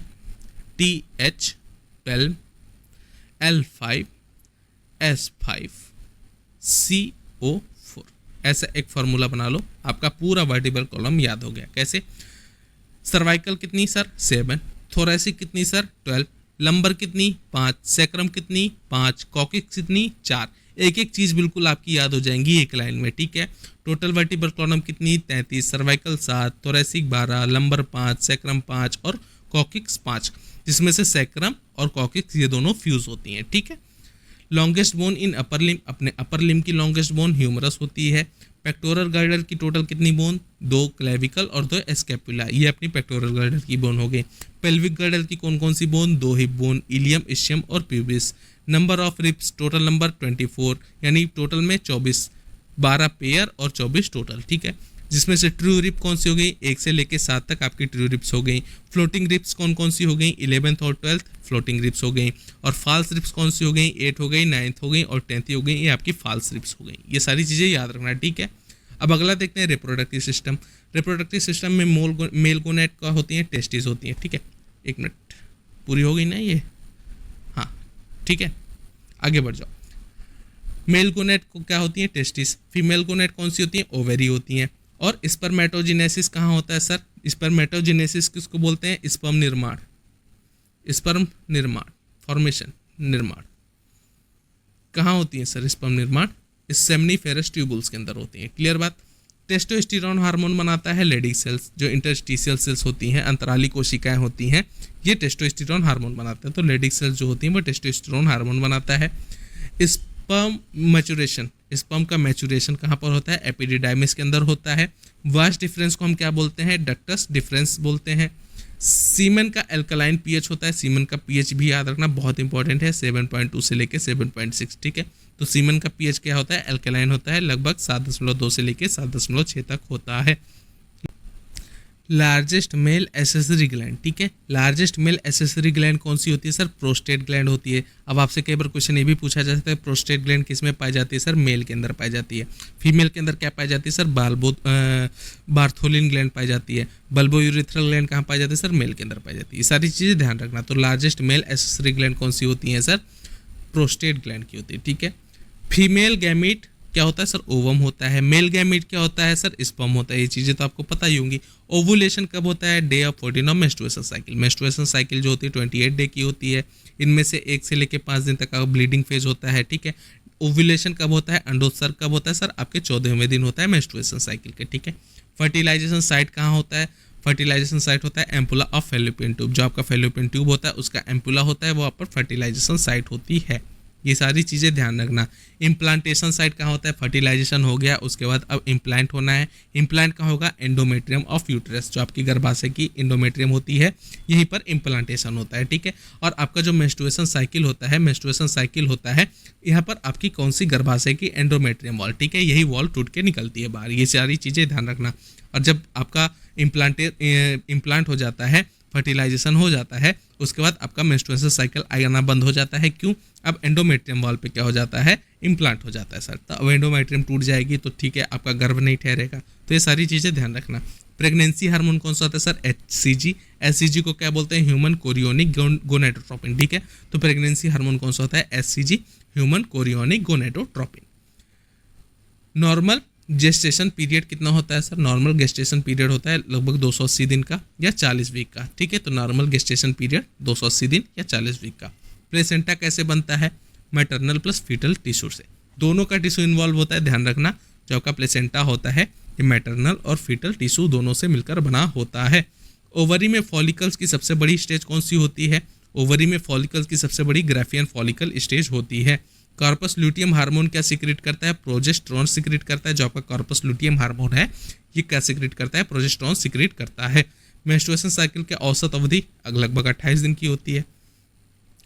TH12 L5 S5 CO4, ऐसा एक फार्मूला बना लो, आपका पूरा वर्टिबल कॉलम याद हो गया। कैसे, सर्वाइकल कितनी सर 7, थोरैसिक कितनी सर 12, लंबर कितनी 5, सैक्रम कितनी 5, कॉक्सिस कितनी 4। एक एक चीज़ बिल्कुल आपकी याद हो जाएंगी एक लाइन में, ठीक है। टोटल वर्टिबल कॉलम कितनी 33, सर्वाइकल 7, थोरैसिक 12, लंबर 5, सैक्रम 5 और कॉक्सिस 5, जिसमें से सैक्रम और कॉक्सिस ये दोनों फ्यूज होती हैं, ठीक है। लॉन्गेस्ट बोन इन अपर लिम, अपने अपर लिम की लॉन्गेस्ट बोन ह्यूमरस होती है। पेक्टोरल गर्डर की टोटल कितनी बोन, 2 क्लेविकल और 2 स्कैपुला, ये अपनी पेक्टोरल गर्डर की बोन हो गई। पेल्विक गर्डर की कौन कौन सी bone, 2 hip bone, ilium, ischium और pubis. Number of ribs total number 24, यानी टोटल में 24, 12 पेयर और 24 टोटल, ठीक है। जिसमें से ट्रू रिप कौन सी हो गई, 1 से लेके 7 तक आपकी ट्रू रिप्स हो गई। फ्लोटिंग रिप्स कौन कौन सी हो गई, 11th और 12th फ्लोटिंग रिप्स हो गई। और फॉल्स रिप्स कौन सी हो गई, 8 हो गई, 9th हो गई और 10th हो गई, ये आपकी फॉल्स रिप्स हो गई। ये सारी चीज़ें याद रखना, ठीक है। अब अगला देखते हैं रिप्रोडक्टिव सिस्टम। रिप्रोडक्टिव सिस्टम में मेल गोनेट का होती हैं, टेस्टिस होती हैं, ठीक है। 1 मिनट, पूरी हो गई ना ये, हाँ ठीक है, आगे बढ़ जाओ। मेल गोनेट को क्या होती है, टेस्टिस। फीमेल गोनेट कौन सी होती है, ओवेरी होती हैं। और स्पर्मेटोजेनेसिस कहाँ होता है सर, स्पर्मेटोजेनेसिस किसको बोलते हैं, स्पर्म निर्माण, स्पर्म निर्माण, फॉर्मेशन, निर्माण कहाँ होती है सर, स्पर्म निर्माण सेमनीफेरस ट्यूबुल्स के अंदर होती है। क्लियर बात। टेस्टोस्टेरोन हार्मोन बनाता है लेडिक सेल्स, जो इंटरस्टिशियल सेल्स होती हैं, अंतराली कोशिकाएं होती हैं, ये टेस्टोस्टेरोन हार्मोन बनाते हैं। तो लेडिक सेल्स जो होती हैं वो टेस्टोस्टेरोन हार्मोन बनाता है। स्पर्म मैचुरेशन, स्पर्म का मैचुरेशन कहाँ पर होता है, एपिडिडाइमिस के अंदर होता है। वास्ट डिफरेंस को हम क्या बोलते हैं, डक्टस डिफरेंस बोलते हैं। सीमेन का एल्कलाइन पीएच होता है, सीमेन का पीएच भी याद रखना बहुत इंपॉर्टेंट है, 7.2 से लेके 7.6, ठीक है। तो सीमेन का पीएच क्या होता है, एल्कलाइन होता है, लगभग 7.2 से लेके 7.6 तक होता है। लार्जेस्ट मेल एसेसरी ग्लैंड, ठीक है। लार्जेस्ट मेल एसेसरी ग्लैंड कौन सी होती है सर, प्रोस्टेट ग्लैंड होती है। अब आपसे कई बार क्वेश्चन ये भी पूछा जा सकता है, प्रोस्टेट ग्लैंड किस में पाई जाती है सर, मेल के अंदर पाई जाती है। फीमेल के अंदर क्या पाई जाती है सर, बार्थोलिन ग्लैंड पाई जाती है। बल्बोयूरेथ्रल ग्लैंड कहाँ पाई जाती है सर, मेल के अंदर पाई जाती है। ये सारी चीज़ें ध्यान रखना। तो लार्जेस्ट मेल एसेसरी ग्लैंड कौन सी होती है सर, प्रोस्टेट ग्लैंड की होती है, ठीक है। फीमेल गैमीट क्या होता है सर, ओवम होता है। मेल गैमीट क्या होता है सर, स्पर्म होता है। ये चीज़ें तो आपको पता ही होंगी। ओवुलेशन कब होता है, day of 14 of menstruation cycle. Menstruation cycle जो होती है 28 डे की होती है। इनमें से 1 से लेकर 5 दिन तक का ब्लीडिंग फेज होता है, ठीक है। ओवुलेशन कब होता है, अंडोत्सर्ग कब होता है सर, आपके 14वें दिन होता है मेंस्ट्रुएशन साइकिल के, ठीक है। फर्टिलाइजेशन साइट कहाँ होता है, फर्टिलाइजेशन साइट होता है एम्पुला ऑफ फैलोपियन ट्यूब। जो आपका फैलोपियन ट्यूब होता है उसका एम्पुला होता है, वो आप पर फर्टिलाइजेशन साइट होती है। ये सारी चीज़ें ध्यान रखना। इम्प्लांटेशन साइट कहाँ होता है, फर्टिलाइजेशन हो गया, उसके बाद अब इम्प्लांट होना है। इम्प्लांट कहाँ होगा, एंडोमेट्रियम ऑफ यूट्रस, जो आपकी गर्भाशय की एंडोमेट्रियम होती है, यहीं पर इम्प्लांटेशन होता है, ठीक है। और आपका जो मेंस्ट्रुएशन साइकिल होता है, मेंस्ट्रुएशन साइकिल होता है यहाँ पर आपकी कौन सी गर्भाशय की एंडोमेट्रियम वॉल, ठीक है, यही वॉल टूट के निकलती है बाहर। ये सारी चीज़ें ध्यान रखना। और जब आपका इम्प्लांट हो जाता है, फर्टिलाइजेशन हो जाता है, उसके बाद आपका मेंस्ट्रुएशन साइकिल आना बंद हो जाता है। क्यों, अब एंडोमेट्रियम वॉल पे क्या हो जाता है, इम्प्लांट हो जाता है सर। तो अब एंडोमेट्रियम टूट जाएगी तो ठीक है, आपका गर्भ नहीं ठहरेगा। तो ये सारी चीज़ें ध्यान रखना। प्रेगनेंसी हार्मोन कौन सा होता है सर, HCG। HCG को क्या बोलते हैं, ह्यूमन कोरियोनिक गोनेडोट्रोपिन, ठीक है। तो प्रेगनेंसी हार्मोन कौन सा होता है, HCG, human chorionic gonadotropin. Normal gestation period कितना होता है सर, नॉर्मल गेस्टेशन पीरियड होता है लगभग 280 दिन का या 40 वीक का, ठीक है। तो नॉर्मल गेस्टेशन पीरियड 280 दिन या 40 वीक का। प्लेसेंटा कैसे बनता है, मैटरनल प्लस फीटल टिश्यू से, दोनों का टिश्यू इन्वॉल्व होता है। ध्यान रखना, जो आपका प्लेसेंटा होता है ये मैटरनल और फीटल टिश्यू दोनों से मिलकर बना होता है। ओवरी में फॉलिकल्स की सबसे बड़ी स्टेज कौन सी होती है, ओवरी में फॉलिकल्स की सबसे बड़ी ग्राफियन फॉलिकल स्टेज होती है। कॉर्पस ल्यूटियम हार्मोन क्या सिक्रेट करता है, प्रोजेस्टेरोन सिक्रेट करता है। जो आपका कॉर्पस ल्यूटियम हार्मोन है ये क्या सिक्रेट करता है, प्रोजेस्टेरोन सिक्रेट करता है। मेंस्ट्रुएशन साइकिल की औसत अवधि लगभग 28 दिन की होती है।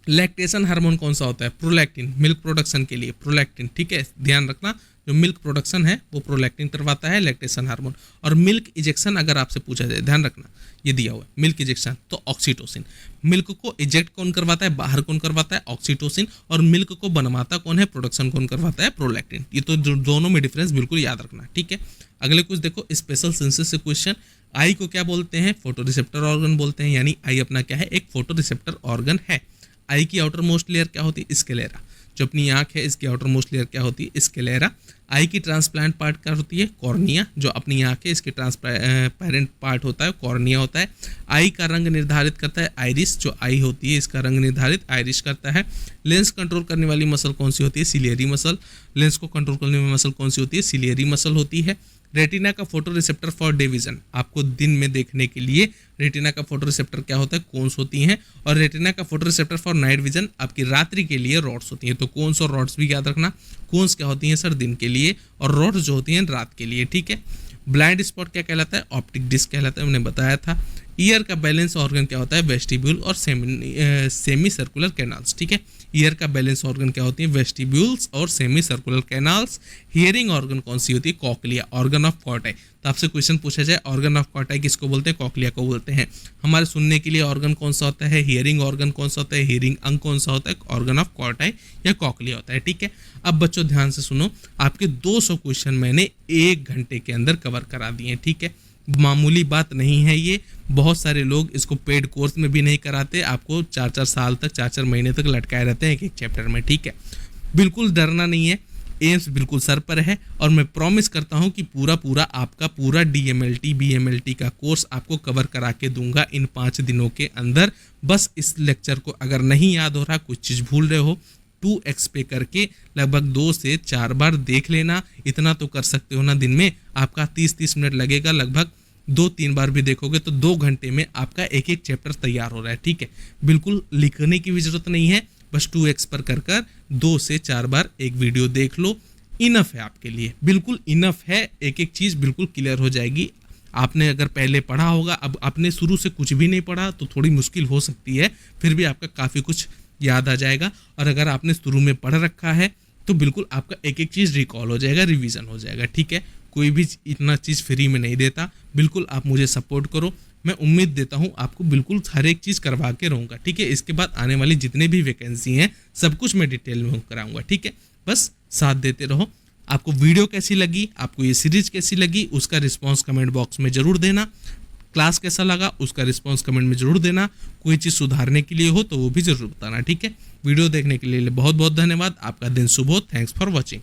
लैक्टेशन हार्मोन कौन सा होता है, प्रोलैक्टिन, मिल्क प्रोडक्शन के लिए प्रोलैक्टिन, ठीक है। ध्यान रखना, जो मिल्क प्रोडक्शन है वो प्रोलैक्टिन करवाता है, लैक्टेशन हार्मोन। और मिल्क इजेक्शन अगर आपसे पूछा जाए, ध्यान रखना ये दिया हुआ है मिल्क इजेक्शन, तो ऑक्सीटोसिन। मिल्क को इजेक्ट कौन करवाता है, बाहर कौन करवाता है, ऑक्सीटोसिन। और मिल्क को बनवाता कौन है, प्रोडक्शन कौन करवाता है, प्रोलैक्टिन। ये तो दोनों में डिफरेंस बिल्कुल याद रखना, ठीक है। अगले कुछ देखो, स्पेशल सेंसेस से क्वेश्चन। आई को क्या बोलते हैं, फोटो रिसेप्टर ऑर्गन बोलते हैं, यानी आई अपना क्या है, एक फोटो रिसेप्टर ऑर्गन है। आई की आउटर मोस्ट लेयर क्या होती है, स्क्लेरा। जो अपनी आंख है इसकी आउटर मोस्ट लेयर क्या होती है, स्क्लेरा। आई की ट्रांसप्लांट पार्ट क्या होती है, कॉर्निया। जो अपनी आंख है इसकी ट्रांसपेरेंट पार्ट होता है कॉर्निया होता है। आई का रंग निर्धारित करता है आइरिस। जो आई होती है इसका रंग निर्धारित आइरिस करता है। लेंस कंट्रोल करने वाली मसल कौन सी होती है, सिलियरी मसल। लेंस को कंट्रोल करने वाली मसल कौन सी होती है, सिलियरी मसल होती है। रेटिना का photo receptor for day vision, आपको दिन में देखने के लिए रेटिना का फोटो रिसेप्टर क्या होता है, कोन्स होती हैं। और रेटिना का photo receptor for night vision आपकी रात्रि के लिए रॉड्स होती हैं। तो कोन्स और रॉड्स भी याद रखना। कोन्स क्या होती हैं सर, दिन के लिए, और रॉड्स जो होती हैं रात के लिए, ठीक है। ब्लाइंड स्पॉट क्या कहलाता है, ऑप्टिक डिस्क कहलाता है, हमने बताया था। ईयर का बैलेंस ऑर्गन क्या होता है? वेस्टिब्यूल और सेमी सर्कुलर कैनाल्स, ठीक है। ईयर का बैलेंस ऑर्गन क्या होती है? वेस्टिब्यूल्स और semi circular canals. Hearing organ कौन सी होती है? Cochlea, organ of Corti. तो आपसे क्वेश्चन पूछा जाए ऑर्गन ऑफ कॉर्टाई किसको बोलते हैं? कॉकलिया को बोलते हैं। हमारे सुनने के लिए ऑर्गन कौन सा होता है? हियरिंग ऑर्गन कौन सा होता है? हियरिंग अंग कौन सा होता है? ऑर्गन ऑफ कॉर्टाई या कॉकलिया होता है, ठीक है। अब बच्चों ध्यान से सुनो, आपके 200 क्वेश्चन मैंने 1 घंटे के अंदर कवर करा दिए, ठीक है। मामूली बात नहीं है ये। बहुत सारे लोग इसको पेड कोर्स में भी नहीं कराते, आपको 4-4 साल तक, 4-4 महीने तक लटकाए रहते हैं एक चैप्टर में, ठीक है। बिल्कुल डरना नहीं है, एम्स बिल्कुल सर पर है और मैं प्रॉमिस करता हूं कि पूरा आपका पूरा DMLT BMLT का कोर्स आपको कवर करा के दूंगा इन 5 दिनों के अंदर। बस इस लेक्चर को अगर नहीं याद हो रहा, कुछ चीज़ भूल रहे हो, 2x पे करके लगभग 2 से 4 बार देख लेना। इतना तो कर सकते हो ना, दिन में आपका 30-30 मिनट लगेगा, लगभग 2-3 बार भी देखोगे तो 2 घंटे में आपका एक चैप्टर तैयार हो रहा है, ठीक है। बिल्कुल लिखने की भी जरूरत नहीं है, बस 2x पर कर 2 से 4 बार एक वीडियो देख लो, इनफ है आपके लिए, बिल्कुल इनफ है। एक चीज़ बिल्कुल क्लियर हो जाएगी। आपने अगर पहले पढ़ा होगा, अब आपने शुरू से कुछ भी नहीं पढ़ा तो थोड़ी मुश्किल हो सकती है, फिर भी आपका काफ़ी कुछ याद आ जाएगा। और अगर आपने शुरू में पढ़ रखा है तो बिल्कुल आपका एक चीज़ रिकॉल हो जाएगा, रिवीजन हो जाएगा, ठीक है। कोई भी इतना चीज़ फ्री में नहीं देता, बिल्कुल आप मुझे सपोर्ट करो। मैं उम्मीद देता हूँ आपको बिल्कुल हर एक चीज़ करवा के रहूँगा, ठीक है। इसके बाद आने वाली जितने भी वैकेंसी हैं सब कुछ मैं डिटेल में कराऊंगा, ठीक है। बस साथ देते रहो। आपको वीडियो कैसी लगी, आपको ये सीरीज कैसी लगी, उसका रिस्पॉन्स कमेंट बॉक्स में ज़रूर देना। क्लास कैसा लगा उसका रिस्पॉन्स कमेंट में ज़रूर देना। कोई चीज़ सुधारने के लिए हो तो वो भी ज़रूर बताना, ठीक है। वीडियो देखने के लिए बहुत बहुत धन्यवाद। आपका दिन शुभ हो। Thanks for watching.